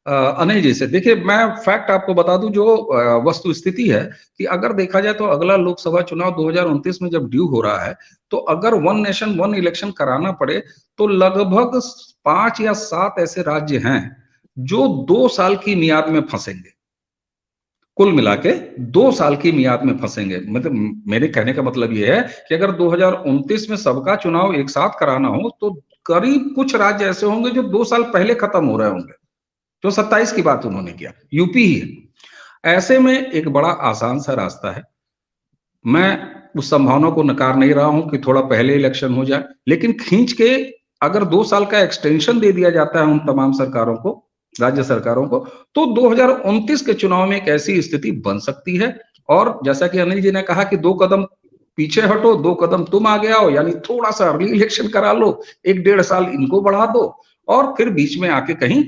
अनिल जी से, देखिए मैं फैक्ट आपको बता दूं, जो वस्तु स्थिति है कि अगर देखा जाए तो अगला लोकसभा चुनाव 2029 में जब ड्यू हो रहा है, तो अगर वन नेशन वन इलेक्शन कराना पड़े तो लगभग 5 या 7 ऐसे राज्य हैं जो 2 साल की मियाद में फंसेंगे। कुल मिला के 2 साल की मियाद में फंसेंगे। मतलब मेरे कहने का मतलब ये है कि अगर 2029 में सबका चुनाव एक साथ कराना हो तो करीब कुछ राज्य ऐसे होंगे जो 2 साल पहले खत्म हो रहे होंगे। जो 27 की बात उन्होंने किया, यूपी ही है। ऐसे में एक बड़ा आसान सा रास्ता है। मैं उस संभावना को नकार नहीं रहा हूं कि थोड़ा पहले इलेक्शन हो जाए, लेकिन खींच के अगर 2 साल का एक्सटेंशन दे दिया जाता है उन तमाम सरकारों को, राज्य सरकारों को, तो 2029 के चुनाव में एक ऐसी स्थिति बन सकती है। और जैसा कि अनिल जी ने कहा कि 2 कदम पीछे हटो, 2 कदम तुम आगे आओ, यानी थोड़ा सा अर्ली इलेक्शन करा लो, 1-1.5 साल इनको बढ़ा दो और फिर बीच में आके कहीं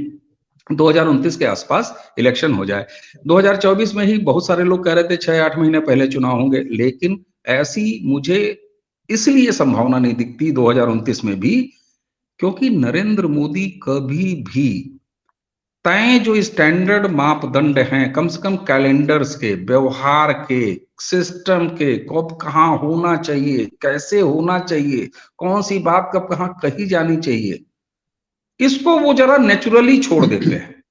2029 के आसपास इलेक्शन हो जाए। 2024 में ही बहुत सारे लोग कह रहे थे 6-8 महीने पहले चुनाव होंगे, लेकिन ऐसी मुझे इसलिए संभावना नहीं दिखती 2029 में भी, क्योंकि नरेंद्र मोदी कभी भी तय जो स्टैंडर्ड मापदंड हैं, कम से कम कैलेंडर्स के, व्यवहार के, सिस्टम के, कब कहाँ होना चाहिए, कैसे होना चाहिए, कौन सी बात कब कहाँ कही जानी चाहिए, इसको वो जरा नेचुरली छोड़ देते हैं।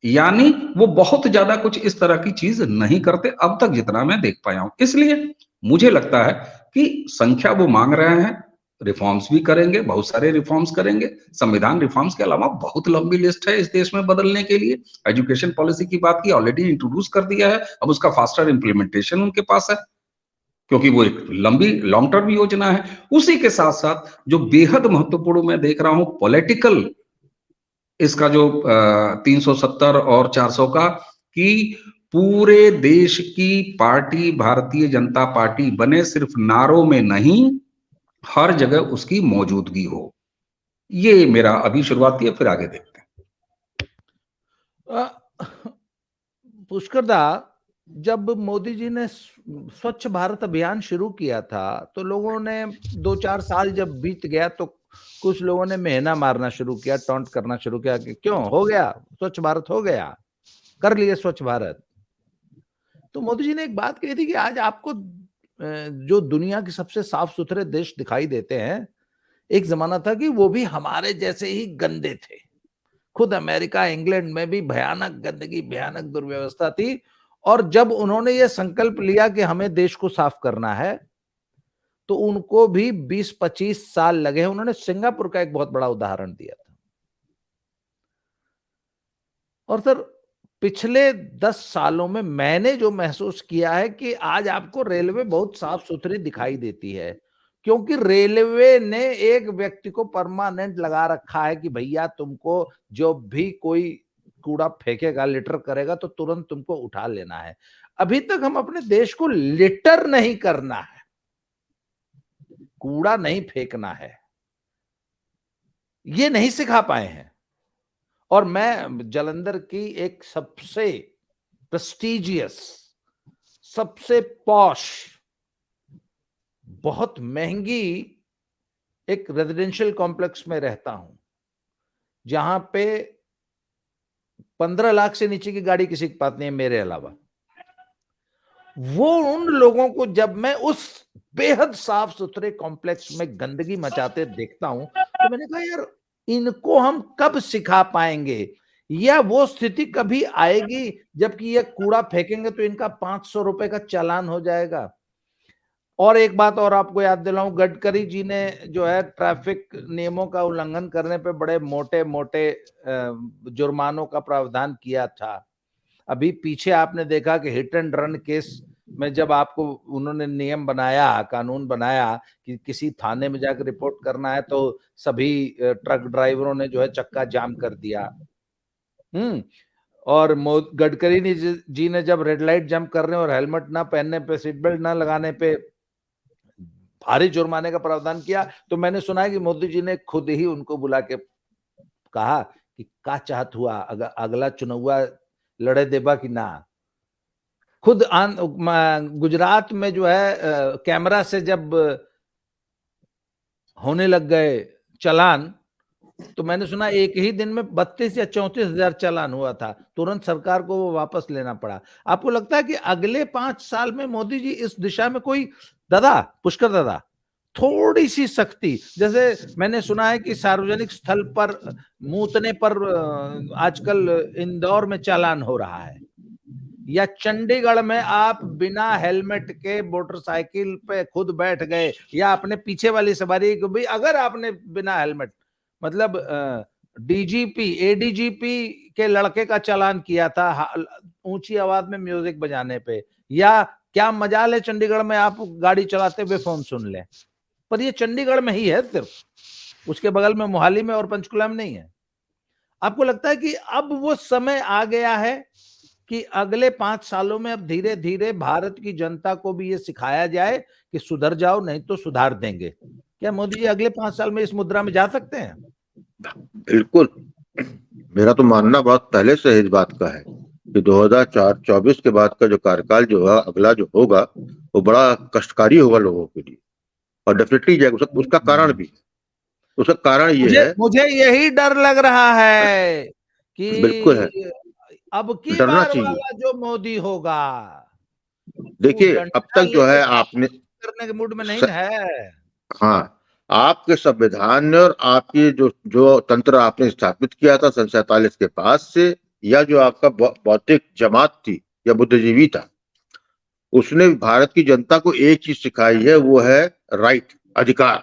यानी वो बहुत ज्यादा कुछ इस तरह की चीज नहीं करते, अब तक जितना मैं देख पाया हूं। इसलिए मुझे लगता है कि संख्या वो मांग रहे हैं, रिफॉर्म्स भी करेंगे, बहुत सारे रिफॉर्म्स करेंगे। संविधान रिफॉर्म्स के अलावा बहुत लंबी लिस्ट है इस देश में बदलने के लिए। एजुकेशन पॉलिसी की बात की, ऑलरेडी इंट्रोड्यूस कर दिया है, अब उसका फास्टर इंप्लीमेंटेशन उनके पास है, क्योंकि वो एक लंबी लॉन्ग टर्म योजना है। उसी के साथ साथ जो बेहद महत्वपूर्ण मैं देख रहा हूं पॉलिटिकल, इसका जो 370 और 400 का, कि पूरे देश की पार्टी भारतीय जनता पार्टी बने, सिर्फ नारों में नहीं, हर जगह उसकी मौजूदगी हो। ये मेरा अभी शुरुआती है, फिर आगे देखते हैं। पुष्कर दा, जब मोदी जी ने स्वच्छ भारत अभियान शुरू किया था तो लोगों ने 2-4 साल जब बीत गया तो कुछ लोगों ने मेहना मारना शुरू किया, टॉन्ट करना शुरू किया कि क्यों हो गया, स्वच्छ भारत हो गया, कर लिए स्वच्छ भारत। तो मोदी जी ने एक बात कही थी कि आज आपको जो दुनिया के सबसे साफ सुथरे देश दिखाई देते हैं, एक जमाना था कि वो भी हमारे जैसे ही गंदे थे। खुद अमेरिका, इंग्लैंड में भी भयानक गंदगी, भयानक दुर्व्यवस्था थी। और जब उन्होंने ये संकल्प लिया कि हमें देश को साफ करना है, तो उनको भी 20-25 साल लगे। उन्होंने सिंगापुर का एक बहुत बड़ा उदाहरण दिया था। और सर, पिछले 10 सालों में मैंने जो महसूस किया है कि आज आपको रेलवे बहुत साफ सुथरी दिखाई देती है, क्योंकि रेलवे ने एक व्यक्ति को परमानेंट लगा रखा है कि भैया तुमको जो भी कोई कूड़ा फेंकेगा, लिटर करेगा, तो तुरंत तुमको उठा लेना है। अभी तक हम अपने देश को लिटर नहीं करना है, कूड़ा नहीं फेंकना है, ये नहीं सिखा पाए हैं। और मैं जालंधर की एक सबसे प्रेस्टिजियस, सबसे पॉश, बहुत महंगी एक रेजिडेंशियल कॉम्प्लेक्स में रहता हूं, जहां पे 15 लाख से नीचे की गाड़ी किसी के पास नहीं है मेरे अलावा। वो उन लोगों को जब मैं उस बेहद साफ सुथरे कॉम्प्लेक्स में गंदगी मचाते देखता हूं, तो मैंने कहा यार, इनको हम कब सिखा पाएंगे, या वो स्थिति कभी आएगी जबकि ये कूड़ा फेंकेंगे तो इनका 500 रुपए का चालान हो जाएगा। और एक बात और आपको याद दिलाऊं, गडकरी जी ने जो है ट्रैफिक नियमों का उल्लंघन करने पे बड़े मोटे मोटे जुर्मानों का प्रावधान किया था। अभी पीछे आपने देखा कि हिट एंड रन केस में जब आपको उन्होंने नियम बनाया, कानून बनाया कि किसी थाने में जाकर रिपोर्ट करना है, तो सभी ट्रक ड्राइवरों ने जो है चक्का जाम कर दिया। और गडकरी जी ने जब रेड लाइट जंप करने और हेलमेट ना पहनने पे, सीट बेल्ट ना लगाने पे भारी जुर्माने का प्रावधान किया, तो मैंने सुना है कि मोदी जी ने खुद ही उनको बुला के कहा कि का चाहत हुआ, अगला चुनाव लड़े देबा कि ना। खुद गुजरात में जो है कैमरा से जब होने लग गए चालान, तो मैंने सुना एक ही दिन में 32 या 34,000 चालान हुआ था, तुरंत सरकार को वो वापस लेना पड़ा। आपको लगता है कि अगले 5 साल में मोदी जी इस दिशा में कोई पुष्कर दादा थोड़ी सी सख्ती, जैसे मैंने सुना है कि सार्वजनिक स्थल पर मूतने पर आजकल इंदौर में चालान हो रहा है, या चंडीगढ़ में आप बिना हेलमेट के मोटरसाइकिल पे खुद बैठ गए, या अपने पीछे वाली सवारी को भी अगर आपने बिना हेलमेट, मतलब डीजीपी एडीजीपी के लड़के का चालान किया था ऊंची आवाज में म्यूजिक बजाने पे, या क्या मजाल है चंडीगढ़ में आप गाड़ी चलाते हुए फोन सुन लें, पर ये चंडीगढ़ में ही है, सिर्फ उसके बगल में मोहाली में और पंचकुला में नहीं है। आपको लगता है कि अब वो समय आ गया है कि अगले 5 सालों में अब धीरे धीरे भारत की जनता को भी ये सिखाया जाए कि सुधर जाओ नहीं तो सुधार देंगे? क्या मोदी जी अगले 5 साल में इस मुद्रा में जा सकते हैं? बिल्कुल, मेरा तो मानना बहुत पहले से इस बात का है कि 2024 के बाद का जो कार्यकाल जो है, अगला जो होगा वो बड़ा कष्टकारी होगा लोगों के लिए, और डेफिनेटली जाएगा। उसका कारण भी है, उसका कारण ये है, मुझे यही डर लग रहा है बिल्कुल है, कि अब की डरना बार चाहिए। वाला जो मोदी होगा देखिए, अब डंडा तक जो है लेके आपने करने के मूड में नहीं है। हाँ, आपके संविधान ने और आपकी जो जो तंत्र आपने स्थापित किया था सन 47 के बाद से, या जो आपका बौद्धिक जमात थी या बुद्धिजीवी था, उसने भारत की जनता को एक चीज सिखाई है, वो है राइट, अधिकार।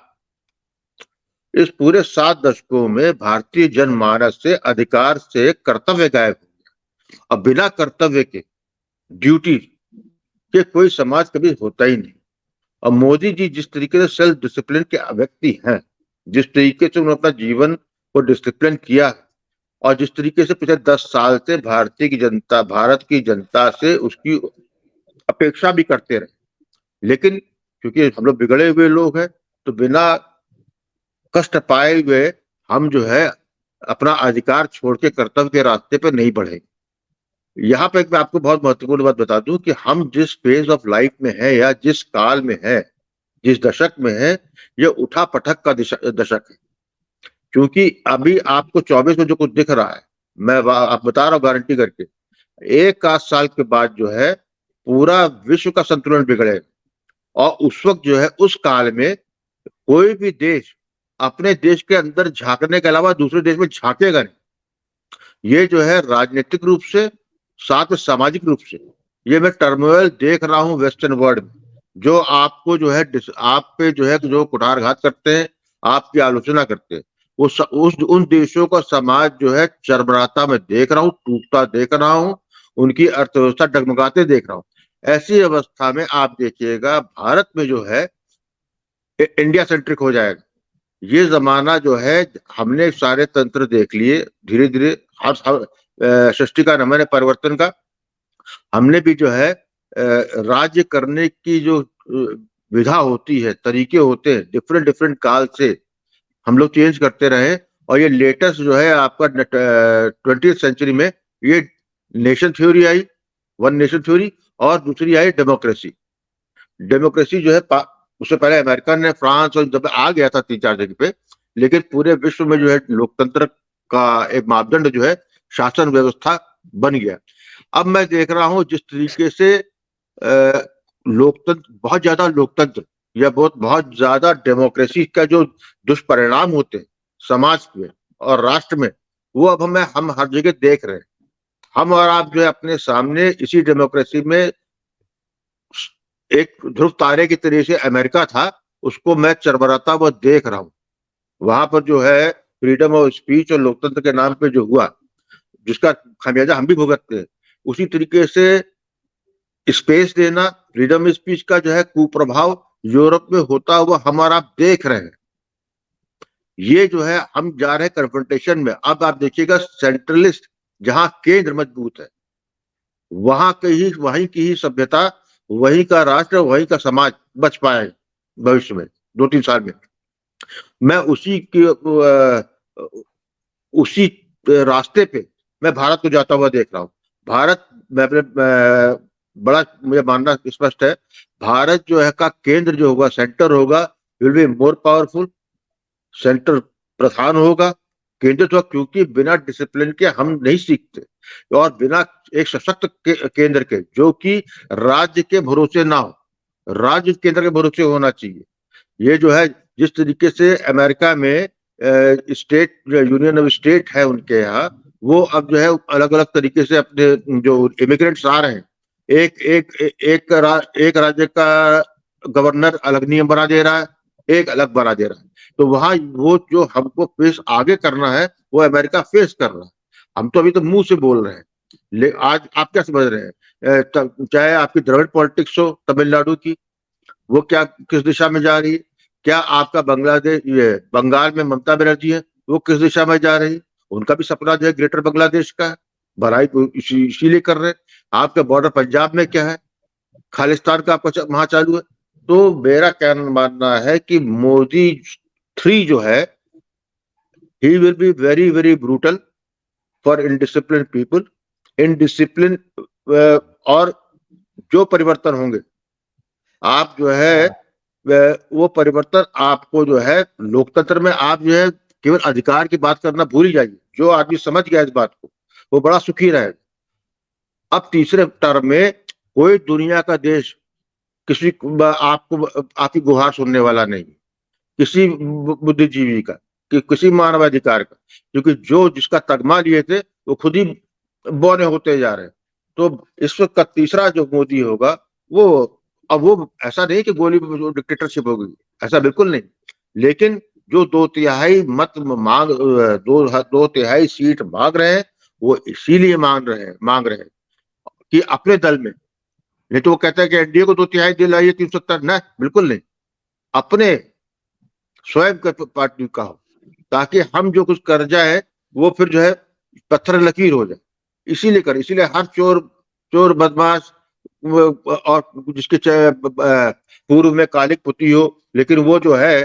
इस पूरे 7 दशकों में भारतीय जनमानस से अधिकार से कर्तव्य गायब हो गया। अब बिना कर्तव्य के, ड्यूटी के, कोई समाज कभी होता ही नहीं। और मोदी जी जिस तरीके से सेल्फ डिसिप्लिन के व्यक्ति हैं, जिस तरीके से उन्होंने अपना जीवन को डिसिप्लिन किया है, और जिस तरीके से पिछले 10 साल से भारत की जनता से उसकी अपेक्षा भी करते रहे, लेकिन क्योंकि हम लोग बिगड़े हुए लोग हैं, तो बिना कष्ट पाए हुए हम जो है अपना अधिकार छोड़ के कर्तव्य के रास्ते पर नहीं बढ़े। यहाँ पे मैं आपको बहुत महत्वपूर्ण बात बता दूं कि हम जिस फेज ऑफ लाइफ में है, या जिस काल में है, जिस दशक में है, ये उठा पटक का दशक है। क्योंकि अभी आपको 24 में जो कुछ दिख रहा है, मैं आप बता रहा हूँ गारंटी करके, 1 आध साल के बाद जो है पूरा विश्व का संतुलन बिगड़ेगा। और उस वक्त जो है, उस काल में कोई भी देश अपने देश के अंदर झांकने के अलावा दूसरे देश में झांकेगा नहीं। ये जो है राजनीतिक रूप से, साथ में सामाजिक रूप से, ये मैं टर्मोइल देख रहा हूं वेस्टर्न वर्ल्ड में, जो आपको जो है आप पे जो है जो कुठारघात करते हैं, आपकी आलोचना करते हैं, उन देशों का समाज जो है चरमराता में देख रहा हूं, टूटता देख रहा हूं, उनकी अर्थव्यवस्था डगमगाते देख रहा हूं। ऐसी अवस्था में आप देखिएगा भारत में जो है इंडिया सेंट्रिक हो जाएगा। ये जमाना जो है, हमने सारे तंत्र देख लिए धीरे धीरे, सृष्टि का नमन है परिवर्तन का। हमने भी जो है राज्य करने की जो विधा होती है, तरीके होते हैं, डिफरेंट डिफरेंट काल से हम लोग चेंज करते रहे। और ये लेटेस्ट जो है आपका 20th सेंचुरी में ये नेशन थ्योरी आई, वन नेशन थ्योरी, और दूसरी आई डेमोक्रेसी। डेमोक्रेसी जो है उससे पहले अमेरिका ने, फ्रांस और जब आ गया था 3-4 जगह पे, लेकिन पूरे विश्व में जो है लोकतंत्र का एक मापदंड जो है शासन व्यवस्था बन गया। अब मैं देख रहा हूं जिस तरीके से लोकतंत्र, बहुत ज्यादा लोकतंत्र या बहुत ज्यादा डेमोक्रेसी का जो दुष्परिणाम होते हैं समाज में और राष्ट्र में, वो अब हम हर जगह देख रहे हैं। हम और आप जो है अपने सामने इसी डेमोक्रेसी में एक ध्रुव तारे की तरह से अमेरिका था, उसको मैं चरमराता हुआ देख रहा हूं। वहां पर जो है फ्रीडम ऑफ स्पीच और लोकतंत्र के नाम पे जो हुआ, जिसका खामियाजा हम भी भुगतते हैं, उसी तरीके से स्पेस देना, फ्रीडम ऑफ स्पीच का जो है कुप्रभाव यूरोप में होता हुआ हम और आप देख रहे हैं। ये जो है हम जा रहे हैं कन्फ्रंटेशन में। अब आप देखिएगा सेंट्रलिस्ट, जहां केंद्र मजबूत है, वहीं की ही सभ्यता, वहीं का राष्ट्र, वहीं का समाज बच पाएगा भविष्य में 2-3 साल में। मैं उसी रास्ते पे मैं भारत को जाता हुआ देख रहा हूं। भारत में बड़ा मुझे मानना स्पष्ट है, भारत जो है का केंद्र जो होगा, सेंटर होगा, will be more powerful. Centre प्रधान होगा केंद्रित हुआ, क्योंकि बिना डिसिप्लिन के हम नहीं सीखते, और बिना एक सशक्त केंद्र के, जो कि राज्य के भरोसे ना हो, राज्य केंद्र के भरोसे होना चाहिए। ये जो है, जिस तरीके से अमेरिका में स्टेट यूनियन ऑफ स्टेट है उनके यहाँ, वो अब जो है अलग अलग तरीके से अपने जो इमिग्रेंट्स आ रहे हैं, एक राज्य का गवर्नर अलग नियम बना दे रहा है, एक अलग बना दे रहा है। तो वहां वो जो हमको फेस आगे करना है, वो अमेरिका फेस कर रहा है। हम तो अभी तो मुंह से बोल रहे हैं, आज आप क्या समझ रहे हैं? चाहे आपकी द्रविड़ पॉलिटिक्स हो तमिलनाडु की, वो क्या किस दिशा में जा रही है? क्या आपका बांग्लादेश, ये बंगाल में ममता बनर्जी है, वो किस दिशा में जा रही है? उनका भी सपना जो है ग्रेटर बांग्लादेश का है, भलाई इसीलिए कर रहे हैं। आपका बॉर्डर पंजाब में क्या है? खालिस्तान का आपका वहां चालू है। तो मेरा क्या मानना है कि मोदी 3 जो है, he will be very very brutal for indiscipline people, indiscipline, और जो परिवर्तन होंगे, आप जो है वो परिवर्तन आपको जो है लोकतंत्र में, आप जो है केवल अधिकार की बात करना भूल ही जाइए। जो आदमी समझ गया इस बात को, वो बड़ा सुखी रहेगा। अब तीसरे टर्म में कोई दुनिया का देश किसी आपको आपकी गुहार सुनने वाला नहीं, किसी बुद्धिजीवी का, कि किसी मानवाधिकार का, क्योंकि जो जिसका तगमा लिए थे वो खुद ही बौने होते जा रहे हैं। तो इस वक्त का तीसरा जो मोदी होगा, वो अब वो ऐसा नहीं कि गोली डिक्टेटरशिप होगी, ऐसा बिल्कुल नहीं, लेकिन जो 2/3 मत मांग, 2/3 सीट मांग रहे हैं, वो इसीलिए मांग रहे हैं कि अपने दल में, नहीं तो वो कहता है कि एनडीए को 2/3 दिलाइए 370, ना, बिल्कुल नहीं, अपने स्वयं के पार्टी का हो, ताकि हम जो कुछ कर जाए वो फिर जो है पत्थर लकीर हो जाए। इसीलिए हर चोर बदमाश और जिसके पूर्व में कालिक पुती हो, लेकिन वो जो है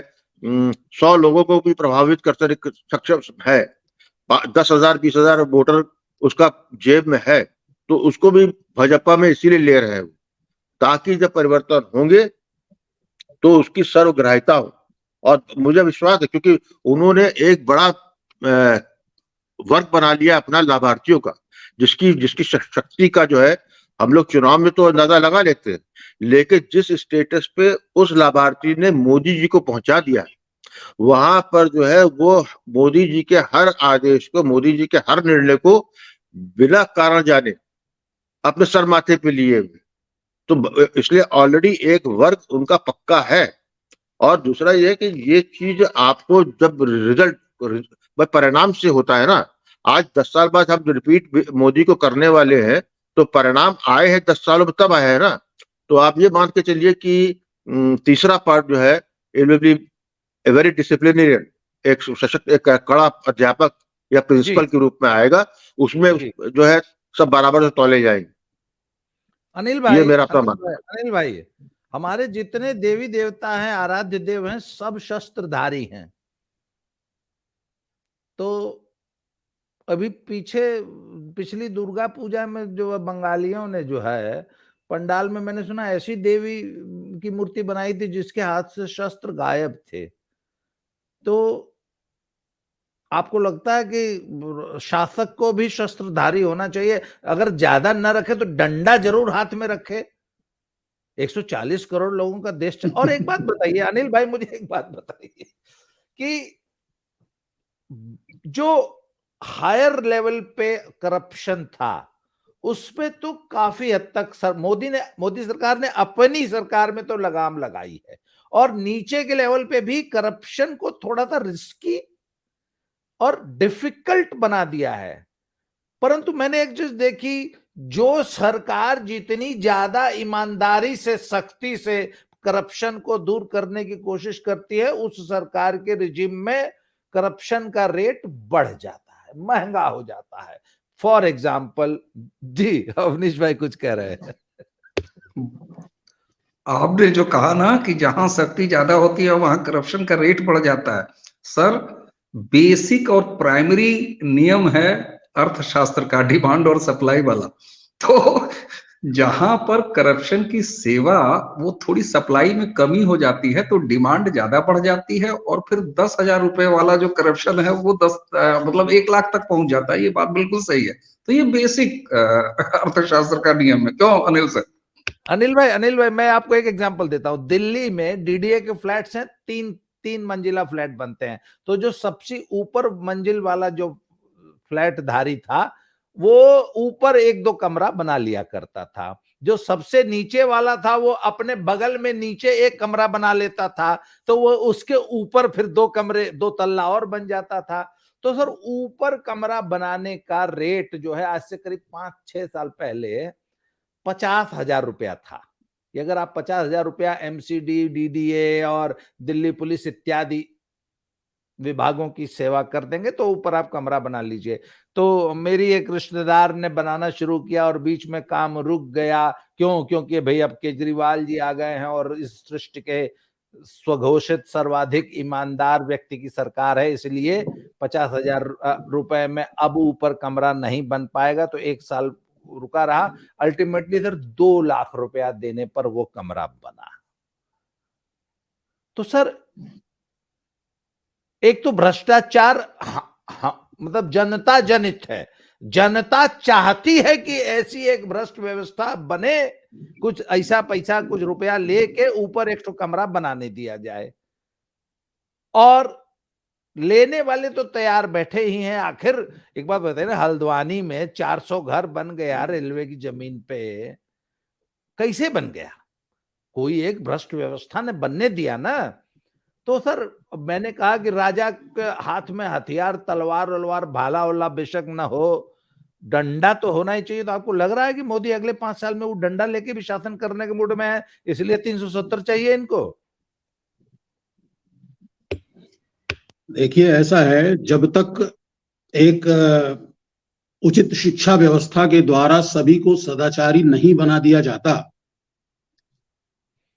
100 लोगों को भी प्रभावित कर सक्षम है, 10,000 20,000 वोटर उसका जेब में है, तो उसको भी भाजपा में इसीलिए ले रहे हैं, ताकि जब परिवर्तन होंगे तो उसकी सर्वग्राह्यता हो। और मुझे विश्वास है, क्योंकि उन्होंने एक बड़ा वर्ग बना लिया अपना लाभार्थियों का, जिसकी शक्ति का जो है हम लोग चुनाव में तो अंदाजा लगा लेते हैं, लेकिन जिस स्टेटस पे उस लाभार्थी ने मोदी जी को पहुंचा दिया, वहां पर जो है वो मोदी जी के हर आदेश को, मोदी जी के हर निर्णय को बिना कारण जाने अपने सर माथे पे लिए हुए, तो इसलिए ऑलरेडी एक वर्ग उनका पक्का है। और दूसरा ये कि ये चीज आपको जब रिजल्ट परिणाम से होता है ना, आज 10 साल बाद हम रिपीट मोदी को करने वाले हैं, तो परिणाम आए हैं 10 सालों में, तब आए हैं ना। तो आप ये मान के चलिए कि तीसरा पार्ट जो है, it will be a very disciplinarian, एक सशक्त, एक कड़ा अध्यापक या प्रिंसिपल के रूप में आएगा, उसमें जो है सब बराबर से तौले जाएंगे। अनिल भाई, ये मेरा अपना मानना है। अनिल भाई, हमारे जितने देवी देवता हैं, आराध्य देव हैं, सब शस्त्रधारी हैं। तो अभी पिछली दुर्गा पूजा में जो बंगालियों ने जो है पंडाल में, मैंने सुना ऐसी देवी की मूर्ति बनाई थी जिसके हाथ से शस्त्र गायब थे। तो आपको लगता है कि शासक को भी शस्त्रधारी होना चाहिए? अगर ज्यादा न रखे तो डंडा जरूर हाथ में रखे। 140 करोड़ लोगों का देश और एक बात बताइए अनिल भाई, मुझे एक बात बताइए कि जो हायर लेवल पे करप्शन था, उस पे तो काफी हद तक मोदी सरकार ने अपनी सरकार में तो लगाम लगाई है, और नीचे के लेवल पे भी करप्शन को थोड़ा सा रिस्की और डिफिकल्ट बना दिया है। परंतु मैंने एक चीज देखी, जो सरकार जितनी ज्यादा ईमानदारी से, सख्ती से करप्शन को दूर करने की कोशिश करती है, उस सरकार के रिजिम में करप्शन का रेट बढ़ जाता है, महंगा हो जाता है। फॉर एग्जाम्पल, जी अवनीश भाई कुछ कह रहे हैं। आपने जो कहा ना कि जहां शक्ति ज्यादा होती है वहां करप्शन का रेट बढ़ जाता है, सर बेसिक और प्राइमरी नियम है अर्थशास्त्र का, डिमांड और सप्लाई वाला। तो जहां पर करप्शन की सेवा वो थोड़ी सप्लाई में कमी हो जाती है तो डिमांड ज्यादा बढ़ जाती है और फिर 10,000 रुपए वाला जो करप्शन है वो मतलब 1 लाख तक पहुंच जाता है। ये बात बिल्कुल सही है। तो ये बेसिक अर्थशास्त्र का नियम है। क्यों अनिल सर? अनिल भाई मैं आपको एक एग्जांपल देता हूं। दिल्ली में डीडीए के फ्लैट्स हैं, तीन मंजिला फ्लैट बनते हैं। तो जो सबसे ऊपर मंजिल वाला जो फ्लैट धारी था वो ऊपर 1-2 कमरा बना लिया करता था। जो सबसे नीचे वाला था वो अपने बगल में नीचे 1 कमरा बना लेता था, तो वो उसके ऊपर फिर 2 कमरे, 2 तल्ला और बन जाता था। तो सर ऊपर कमरा बनाने का रेट जो है आज से करीब 5-6 साल पहले 50,000 रुपया था कि अगर आप 50,000 रुपया एमसीडी, डीडीए और दिल्ली पुलिस इत्यादि विभागों की सेवा कर देंगे तो ऊपर आप कमरा बना लीजिए। तो मेरी एक रिश्तेदार ने बनाना शुरू किया और बीच में काम रुक गया। क्यों? क्योंकि भाई अब केजरीवाल जी आ गए हैं और इस सृष्टि के स्वघोषित सर्वाधिक ईमानदार व्यक्ति की सरकार है, इसलिए 50,000 रुपए में अब ऊपर कमरा नहीं बन पाएगा। तो 1 साल रुका रहा। अल्टीमेटली सर 2 लाख रुपया देने पर वो कमरा बना। तो सर एक तो भ्रष्टाचार मतलब जनता जनित है। जनता चाहती है कि ऐसी एक भ्रष्ट व्यवस्था बने, कुछ ऐसा पैसा, कुछ रुपया लेके ऊपर एक तो कमरा बनाने दिया जाए, और लेने वाले तो तैयार बैठे ही हैं। आखिर एक बात बताइए ना, हल्द्वानी में 400 घर बन गया रेलवे की जमीन पे, कैसे बन गया? कोई एक भ्रष्ट व्यवस्था ने बनने दिया ना। तो सर मैंने कहा कि राजा के हाथ में हथियार, तलवार वलवार, भाला वल्ला बेशक ना हो, डंडा तो होना ही चाहिए। तो आपको लग रहा है कि मोदी अगले 5 साल में वो डंडा लेके भी शासन करने के मूड में है, इसलिए 370 चाहिए इनको? देखिए, ऐसा है, जब तक एक उचित शिक्षा व्यवस्था के द्वारा सभी को सदाचारी नहीं बना दिया जाता,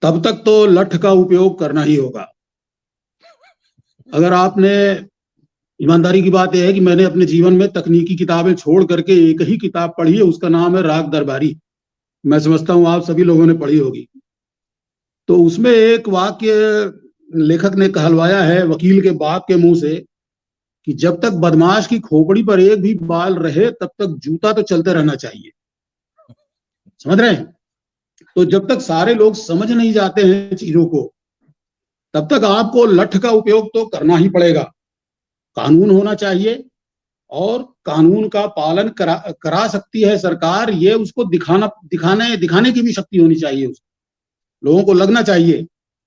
तब तक तो लठ का उपयोग करना ही होगा। अगर आपने, ईमानदारी की बात यह है कि मैंने अपने जीवन में तकनीकी किताबें छोड़ करके एक ही किताब पढ़ी है, उसका नाम है राग दरबारी। मैं समझता हूं आप सभी लोगों ने पढ़ी होगी। तो उसमें एक वाक्य लेखक ने कहलवाया है वकील के बाप के मुंह से कि जब तक बदमाश की खोपड़ी पर एक भी बाल रहे तब तक जूता तो चलते रहना चाहिए। समझ रहे हैं? तो जब तक सारे लोग समझ नहीं जाते हैं चीजों को, तब तक आपको लठ का उपयोग तो करना ही पड़ेगा। कानून होना चाहिए और कानून का पालन करा सकती है सरकार, ये उसको दिखाने की भी शक्ति होनी चाहिए। उसको लोगों को लगना चाहिए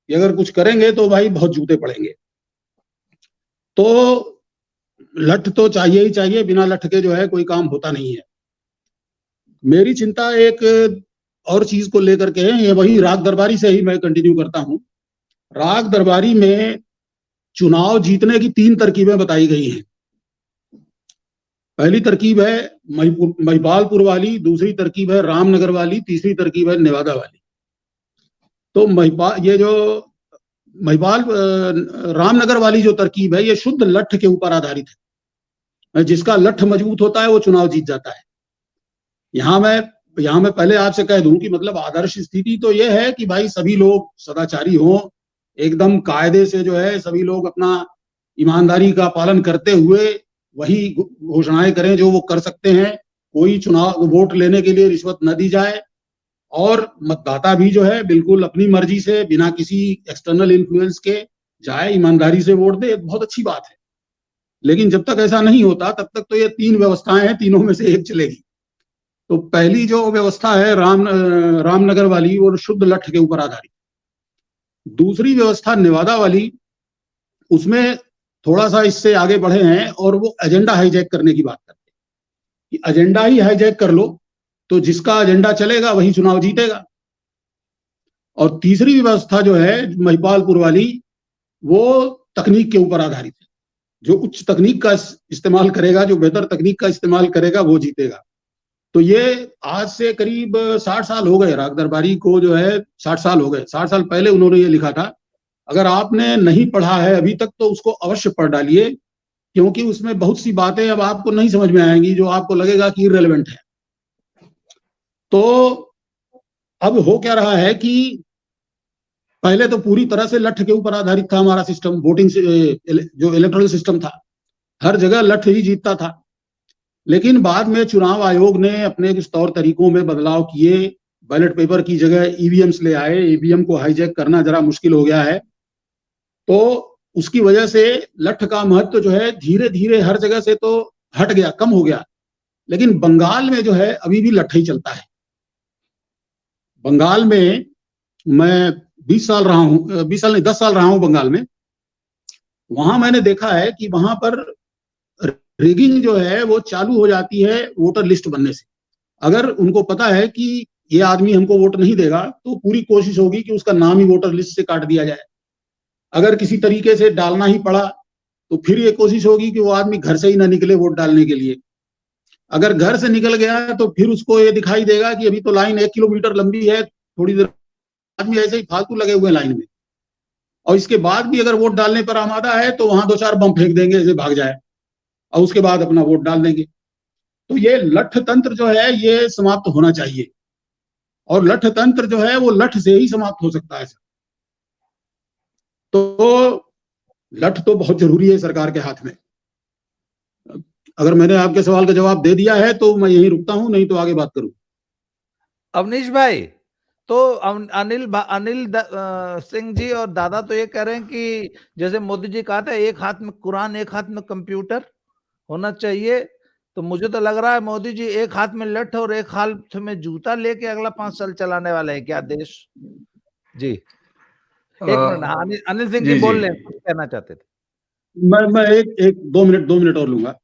कि अगर कुछ करेंगे तो भाई बहुत जूते पड़ेंगे। तो लठ तो चाहिए ही चाहिए, बिना लठ के जो है कोई काम होता नहीं है। मेरी चिंता एक और चीज को लेकर के है, ये वही राग दरबारी से ही मैं कंटिन्यू करता हूं। राग दरबारी में चुनाव जीतने की 3 तरकीबें बताई गई हैं। पहली तरकीब है महिपालपुर वाली, दूसरी तरकीब है रामनगर वाली, तीसरी तरकीब है नेवादा वाली। तो रामनगर वाली जो तरकीब है, ये शुद्ध लठ के ऊपर आधारित है। जिसका लठ मजबूत होता है वो चुनाव जीत जाता है। यहाँ मैं पहले आपसे कह दूं कि मतलब आदर्श स्थिति तो ये है कि भाई सभी लोग सदाचारी हों, एकदम कायदे से जो है सभी लोग अपना ईमानदारी का पालन करते हुए वही घोषणाएं करें जो वो कर सकते हैं। कोई चुनाव वोट लेने के लिए रिश्वत न दी जाए, और मतदाता भी जो है बिल्कुल अपनी मर्जी से बिना किसी एक्सटर्नल इन्फ्लुएंस के जाए, ईमानदारी से वोट दे, बहुत अच्छी बात है। लेकिन जब तक ऐसा नहीं होता तब तक तो ये 3 व्यवस्थाएं हैं, तीनों में से एक चलेगी। तो पहली जो व्यवस्था है रामनगर वाली, वो शुद्ध लठ के ऊपर आधारित। दूसरी व्यवस्था नेवादा वाली, उसमें थोड़ा सा इससे आगे बढ़े हैं और वो एजेंडा हाईजैक करने की बात करते हैं कि एजेंडा ही हाईजैक कर लो, तो जिसका एजेंडा चलेगा वही चुनाव जीतेगा। और तीसरी व्यवस्था जो है महिपालपुर वाली, वो तकनीक के ऊपर आधारित है। जो उच्च तकनीक का इस्तेमाल करेगा, जो बेहतर तकनीक का इस्तेमाल करेगा, वो जीतेगा। तो ये आज से करीब 60 साल हो गए राग दरबारी को, जो है 60 साल हो गए। 60 साल पहले उन्होंने ये लिखा था। अगर आपने नहीं पढ़ा है अभी तक तो उसको अवश्य पढ़ डालिए, क्योंकि उसमें बहुत सी बातें अब आपको नहीं समझ में आएंगी जो आपको लगेगा कि इररिलेवेंट है। तो अब हो क्या रहा है कि पहले तो पूरी तरह से लठ के ऊपर आधारित था हमारा सिस्टम, वोटिंग जो इलेक्ट्रॉनिक सिस्टम था, हर जगह लठ ही जीतता था। लेकिन बाद में चुनाव आयोग ने अपने कुछ तौर तरीकों में बदलाव किए, बैलेट पेपर की जगह ईवीएम्स ले आए, ईवीएम को हाईजैक करना जरा मुश्किल हो गया है, तो उसकी वजह से लठ का महत्व जो है धीरे धीरे हर जगह से तो हट गया, कम हो गया। लेकिन बंगाल में जो है अभी भी लठ ही चलता है। बंगाल में मैं 20 साल रहा हूं, 20 साल नहीं 10 साल रहा हूं बंगाल में। वहां मैंने देखा है कि वहां पर रिगिंग जो है वो चालू हो जाती है वोटर लिस्ट बनने से। अगर उनको पता है कि ये आदमी हमको वोट नहीं देगा तो पूरी कोशिश होगी कि उसका नाम ही वोटर लिस्ट से काट दिया जाए। अगर किसी तरीके से डालना ही पड़ा तो फिर ये कोशिश होगी कि वो आदमी घर से ही ना निकले वोट डालने के लिए। अगर घर से निकल गया तो फिर उसको ये दिखाई देगा कि अभी तो लाइन 1 किलोमीटर लंबी है, थोड़ी देर आदमी ऐसे ही फालतू लगे हुए लाइन में, और इसके बाद भी अगर वोट डालने पर आमादा है तो वहां 2-4 बम फेंक देंगे ऐसे भाग जाए, और उसके बाद अपना वोट डाल देंगे। तो ये लठ तंत्र जो है ये समाप्त होना चाहिए, और लठ तंत्र जो है वो लठ से ही समाप्त हो सकता है। तो लठ तो बहुत जरूरी है सरकार के हाथ में। अगर मैंने आपके सवाल का जवाब दे दिया है तो मैं यहीं रुकता हूं, नहीं तो आगे बात करूं। अवनीश भाई, तो अनिल सिंह जी और दादा तो ये कह रहे हैं कि जैसे मोदी जी कहा था एक हाथ में कुरान एक हाथ में कंप्यूटर होना चाहिए, तो मुझे तो लग रहा है मोदी जी एक हाथ में लठ और एक हाथ में जूता लेके अगला 5 साल चलाने वाले हैं क्या देश? जी एक मिनट, अनिल सिंह जी बोल लें, कुछ कहना चाहते थे। मैं एक 2 मिनट और लूंगा।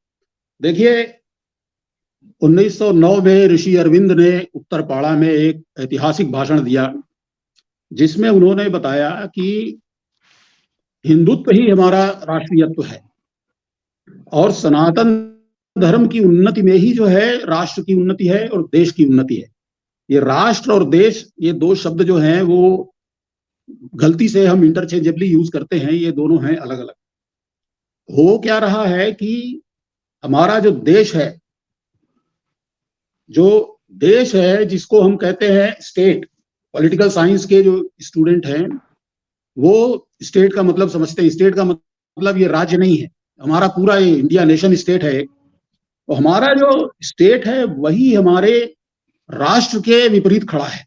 देखिए 1909 में ऋषि अरविंद ने उत्तरपाड़ा में एक ऐतिहासिक भाषण दिया जिसमें उन्होंने बताया कि हिंदुत्व ही हमारा राष्ट्रीयत्व है, और सनातन धर्म की उन्नति में ही जो है राष्ट्र की उन्नति है और देश की उन्नति है। ये राष्ट्र और देश, ये दो शब्द जो हैं वो गलती से हम इंटरचेंजेबली यूज करते हैं, ये दोनों हैं अलग अलग। हो क्या रहा है कि हमारा जो देश है जिसको हम कहते हैं स्टेट, पॉलिटिकल साइंस के जो स्टूडेंट हैं वो स्टेट का मतलब समझते हैं। स्टेट का मतलब ये राज्य नहीं है, हमारा पूरा ये इंडिया नेशन स्टेट है। तो हमारा जो स्टेट है वही हमारे राष्ट्र के विपरीत खड़ा है।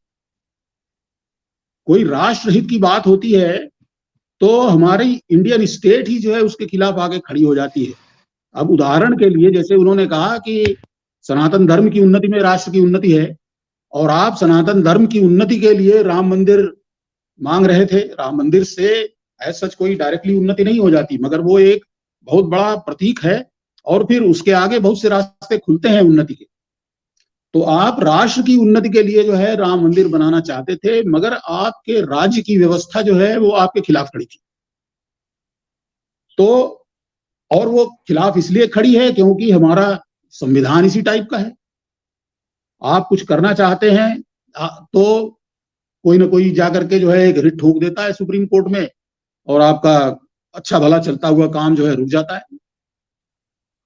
कोई राष्ट्रहित की बात होती है तो हमारी इंडियन स्टेट ही जो है उसके खिलाफ आगे खड़ी हो जाती है। अब उदाहरण के लिए जैसे उन्होंने कहा कि सनातन धर्म की उन्नति में राष्ट्र की उन्नति है, और आप सनातन धर्म की उन्नति के लिए राम मंदिर मांग रहे थे। राम मंदिर से एज सच कोई डायरेक्टली उन्नति नहीं हो जाती, मगर वो एक बहुत बड़ा प्रतीक है, और फिर उसके आगे बहुत से रास्ते खुलते हैं उन्नति के। तो आप राष्ट्र की उन्नति के लिए जो है राम मंदिर बनाना चाहते थे, मगर आपके राज्य की व्यवस्था जो है वो आपके खिलाफ खड़ी थी। तो और वो खिलाफ इसलिए खड़ी है क्योंकि हमारा संविधान इसी टाइप का है। आप कुछ करना चाहते हैं तो कोई ना कोई जाकर के जो है एक रिट ठोक देता है सुप्रीम कोर्ट में, और आपका अच्छा भला चलता हुआ काम जो है रुक जाता है।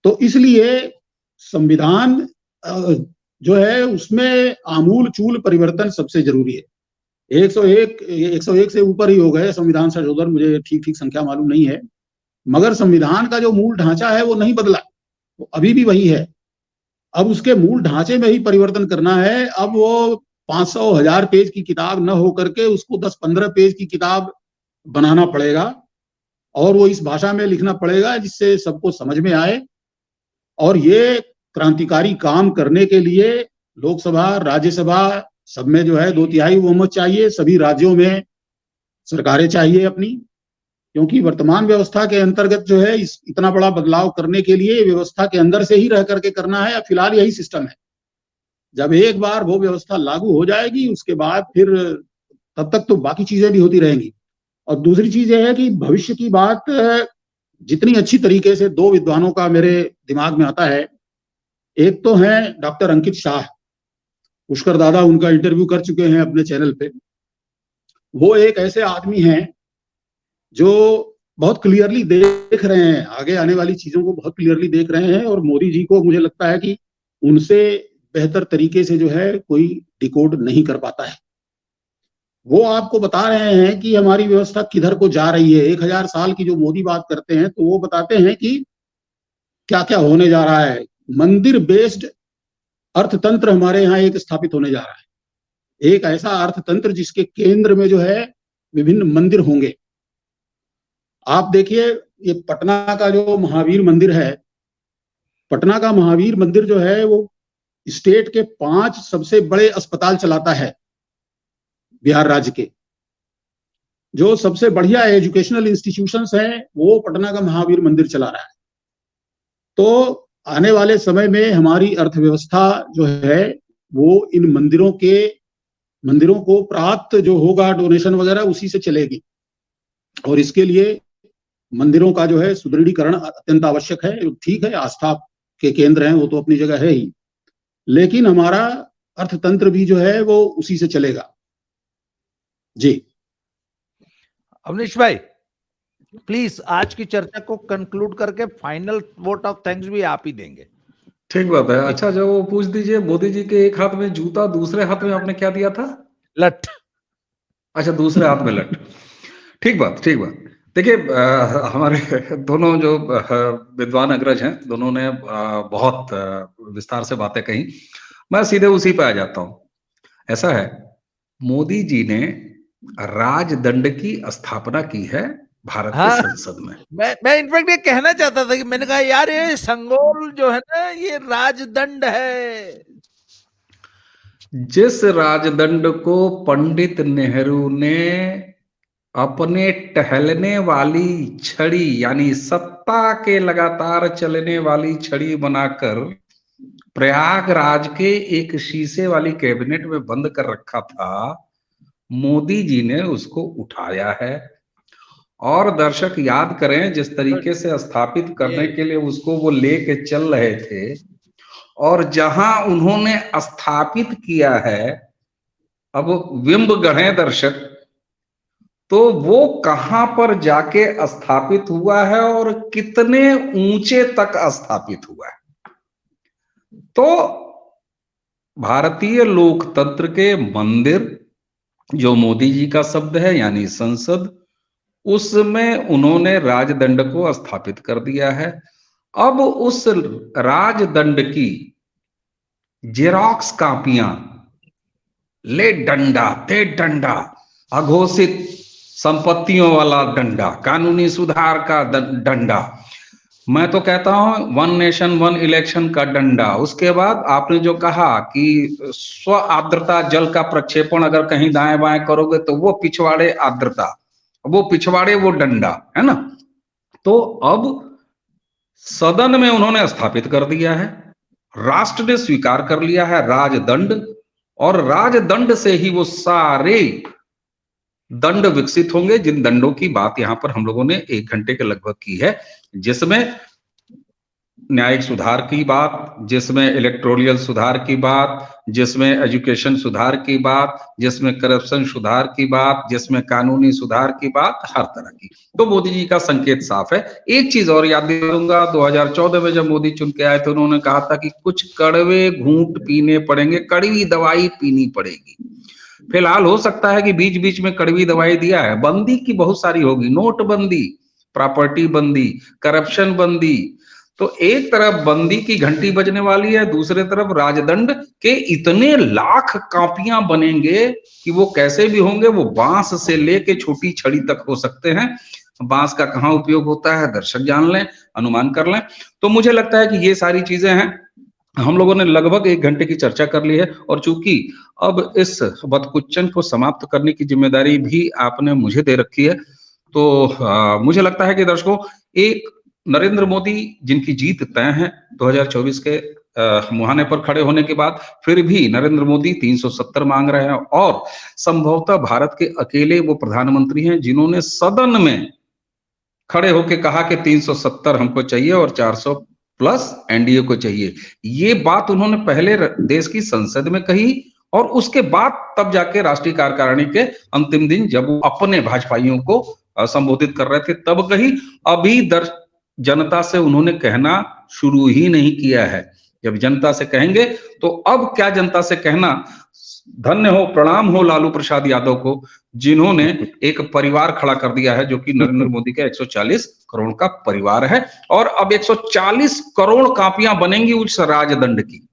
तो इसलिए संविधान जो है उसमें आमूल चूल परिवर्तन सबसे जरूरी है। 101 से ऊपर ही हो गए संविधान संशोधन, मुझे ठीक संख्या मालूम नहीं है, मगर संविधान का जो मूल ढांचा है वो नहीं बदला, वो अभी भी वही है। अब उसके मूल ढांचे में ही परिवर्तन करना है। अब वो 500-1000 पेज की किताब न हो करके उसको 10-15 पेज की किताब बनाना पड़ेगा, और वो इस भाषा में लिखना पड़ेगा जिससे सबको समझ में आए। और ये क्रांतिकारी काम करने के लिए लोकसभा राज्यसभा सब में जो है 2/3 बहुमत चाहिए, सभी राज्यों में सरकारें चाहिए अपनी, क्योंकि वर्तमान व्यवस्था के अंतर्गत जो है इतना बड़ा बदलाव करने के लिए व्यवस्था के अंदर से ही रह करके करना है। फिलहाल यही सिस्टम है। जब एक बार वो व्यवस्था लागू हो जाएगी उसके बाद फिर तब तक तो बाकी चीजें भी होती रहेंगी। और दूसरी चीज ये है कि भविष्य की बात जितनी अच्छी तरीके से 2 विद्वानों का मेरे दिमाग में आता है। एक तो है डॉक्टर अंकित शाह, पुष्कर दादा उनका इंटरव्यू कर चुके हैं अपने चैनल पे। वो एक ऐसे आदमी हैं जो बहुत क्लियरली देख रहे हैं, आगे आने वाली चीजों को बहुत क्लियरली देख रहे हैं, और मोदी जी को मुझे लगता है कि उनसे बेहतर तरीके से जो है कोई डिकोड नहीं कर पाता है। वो आपको बता रहे हैं कि हमारी व्यवस्था किधर को जा रही है। 1000 साल की जो मोदी बात करते हैं तो वो बताते हैं कि क्या क्या होने जा रहा है। मंदिर बेस्ड अर्थतंत्र हमारे यहाँ एक स्थापित होने जा रहा है। एक ऐसा अर्थतंत्र जिसके केंद्र में जो है विभिन्न मंदिर होंगे। आप देखिए ये पटना का जो महावीर मंदिर है, पटना का महावीर मंदिर जो है वो स्टेट के 5 सबसे बड़े अस्पताल चलाता है बिहार राज्य के। जो सबसे बढ़िया एजुकेशनल इंस्टीट्यूशंस हैं वो पटना का महावीर मंदिर चला रहा है। तो आने वाले समय में हमारी अर्थव्यवस्था जो है वो इन मंदिरों को प्राप्त जो होगा डोनेशन वगैरह उसी से चलेगी। और इसके लिए मंदिरों का जो है सुदृढ़ीकरण अत्यंत आवश्यक है। ठीक है, आस्था के केंद्र हैं वो तो अपनी जगह है ही, लेकिन हमारा अर्थतंत्र भी जो है वो उसी से चलेगा। जी अवनीश भाई, प्लीज आज की चर्चा को कंक्लूड करके फाइनल वोट ऑफ थैंक्स भी आप ही देंगे। ठीक बात है। अच्छा, जो वो पूछ दीजिए, मोदी जी के एक हाथ में जूता, दूसरे हाथ में आपने क्या दिया था? लठ। अच्छा, दूसरे हाथ में लठ। ठीक बात, ठीक बात। देखिए, हमारे दोनों जो विद्वान अग्रज हैं, दोनों ने बहुत विस्तार से बातें कही। मैं सीधे उसी पे आ जाता हूं। ऐसा है, मोदी जी ने राजदंड की स्थापना की है भारत हाँ, के संसद में। मैं इनफैक्ट ये कहना चाहता था कि मैंने कहा यार ये संगोल जो है ना ये राजदंड है। जिस राजदंड को पंडित नेहरू ने अपने टहलने वाली छड़ी, यानी सत्ता के लगातार चलने वाली छड़ी बनाकर प्रयागराज के एक शीशे वाली कैबिनेट में बंद कर रखा था, मोदी जी ने उसको उठाया है। और दर्शक याद करें, जिस तरीके से स्थापित करने के लिए उसको वो लेके चल रहे थे, और जहां उन्होंने स्थापित किया है, अब बिंब गढ़े दर्शक, तो वो कहां पर जाके स्थापित हुआ है और कितने ऊंचे तक स्थापित हुआ है। तो भारतीय लोकतंत्र के मंदिर, जो मोदी जी का शब्द है यानी संसद, उसमें उन्होंने राजदंड को स्थापित कर दिया है। अब उस राजदंड की जेरॉक्स कापियां, ले डंडा ते डंडा, अघोषित संपत्तियों वाला डंडा, कानूनी सुधार का डंडा, मैं तो कहता हूं 1 नेशन 1 इलेक्शन का डंडा। उसके बाद आपने जो कहा कि स्व आर्द्रता जल का प्रक्षेपण अगर कहीं दाएं बाएं करोगे तो वो पिछवाड़े आर्द्रता, वो पिछवाड़े वो डंडा, है ना। तो अब सदन में उन्होंने स्थापित कर दिया है, राष्ट्र ने स्वीकार कर लिया है राजदंड, और राजदंड से ही वो सारे दंड विकसित होंगे, जिन दंडों की बात यहां पर हम लोगों ने 1 घंटे के लगभग की है, जिसमें न्यायिक सुधार की बात, जिसमें इलेक्टोरल सुधार की बात, जिसमें एजुकेशन सुधार की बात, जिसमें करप्शन सुधार की बात, जिसमें कानूनी सुधार की बात, हर तरह की। तो मोदी जी का संकेत साफ है। एक चीज और याद दिलाऊंगा, 2014 में जब मोदी चुन के आए थे, उन्होंने कहा था कि कुछ कड़वे घूंट पीने पड़ेंगे, कड़वी दवाई पीनी पड़ेगी। फिलहाल हो सकता है कि बीच बीच में कड़वी दवाई दिया है, बंदी की बहुत सारी होगी, नोटबंदी, प्रॉपर्टी बंदी, करप्शन बंदी। तो एक तरफ बंदी की घंटी बजने वाली है, दूसरे तरफ राजदंड के इतने लाख कॉपियां बनेंगे कि वो कैसे भी होंगे, वो बांस से लेके छोटी छड़ी तक हो सकते हैं। बांस का कहाँ उपयोग होता है दर्शक जान लें, अनुमान कर लें। तो मुझे लगता है कि ये सारी चीजें हैं, हम लोगों ने लगभग 1 घंटे की चर्चा कर ली है, और चूंकि अब इस बदकुच्चन को समाप्त करने की जिम्मेदारी भी आपने मुझे दे रखी है, तो मुझे लगता है कि दर्शकों, एक नरेंद्र मोदी जिनकी जीत तय है 2024 के मुहाने पर खड़े होने के बाद, फिर भी नरेंद्र मोदी 370 मांग रहे हैं, और संभवतः भारत के अकेले वो प्रधानमंत्री हैं जिन्होंने सदन में खड़े होकर कहा कि 370 हमको चाहिए और 400 प्लस एनडीए को चाहिए। ये बात उन्होंने पहले देश की संसद में कही, और उसके बाद तब जाके राष्ट्रीय कार्यकारिणी के अंतिम दिन जब वो अपने भाजपाइयों को संबोधित कर रहे थे तब कही। अभी जनता से उन्होंने कहना शुरू ही नहीं किया है। जब जनता से कहेंगे तो अब क्या जनता से कहना, धन्य हो, प्रणाम हो लालू प्रसाद यादव को, जिन्होंने एक परिवार खड़ा कर दिया है जो कि नरेंद्र मोदी का 140 करोड़ का परिवार है। और अब 140 करोड़ कापियां बनेंगी उस राजदंड की।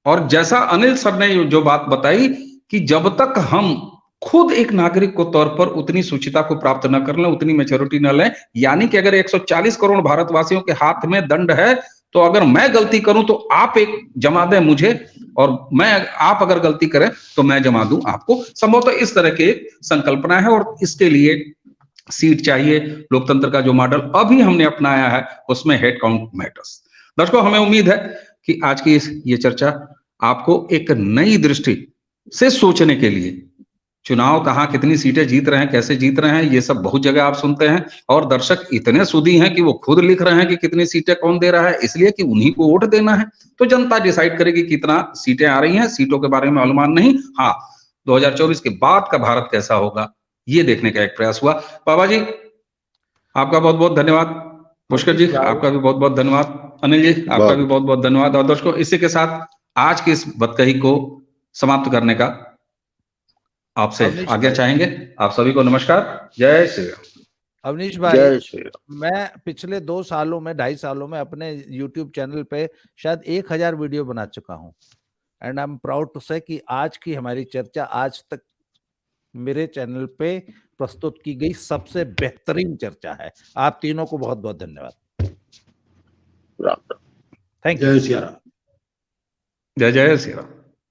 और जैसा अनिल सर ने जो बात बताई कि जब तक हम खुद एक नागरिक को तौर पर उतनी सूचिता को प्राप्त न कर लें, उतनी मैच्योरिटी न लें, यानी कि अगर 140 करोड़ भारतवासियों के हाथ में दंड है, तो अगर मैं गलती करूं तो आप एक जमा दें मुझे, और आप अगर गलती करें तो मैं जमा दूं आपको। संभवतः इस तरह की संकल्पना है और इसके लिए सीट चाहिए। लोकतंत्र का जो मॉडल अभी हमने अपनाया है उसमें हेड काउंट मैटर्स। दर्शकों, हमें उम्मीद है कि आज की ये चर्चा आपको एक नई दृष्टि से सोचने के लिए, चुनाव कहां कितनी सीटें जीत रहे हैं, कैसे जीत रहे हैं, ये सब बहुत जगह आप सुनते हैं, और दर्शक इतने सुधी हैं कि वो खुद लिख रहे हैं कि कितनी सीटें कौन दे रहा है, इसलिए कि उन्हीं को वोट देना है। तो जनता डिसाइड करेगी कितना सीटें आ रही हैं। सीटों के बारे में अनुमान नहीं, हाँ 2024 के बाद का भारत कैसा होगा ये देखने का एक प्रयास हुआ। बाबा जी आपका बहुत बहुत धन्यवाद, पुष्कर जी आपका भी बहुत बहुत धन्यवाद, अनिल जी आपका भी बहुत बहुत धन्यवाद। और दर्शकों, इसी के साथ आज की इस बतकही को समाप्त करने का आपसे आज्ञा चाहेंगे। आप सभी को नमस्कार, जय श्री राम। अवनीश भाई, जय श्री राम। मैं पिछले 2 सालों में 2.5 सालों में अपने YouTube चैनल पे शायद 1000 वीडियो बना चुका हूं, and I am proud to say कि आज की हमारी चर्चा आज तक मेरे चैनल पे प्रस्तुत की गई सबसे बेहतरीन चर्चा है। आप तीनों को बहुत बहुत धन्यवाद। राम। Thank you. जय श्री राम। जय जय श्री राम।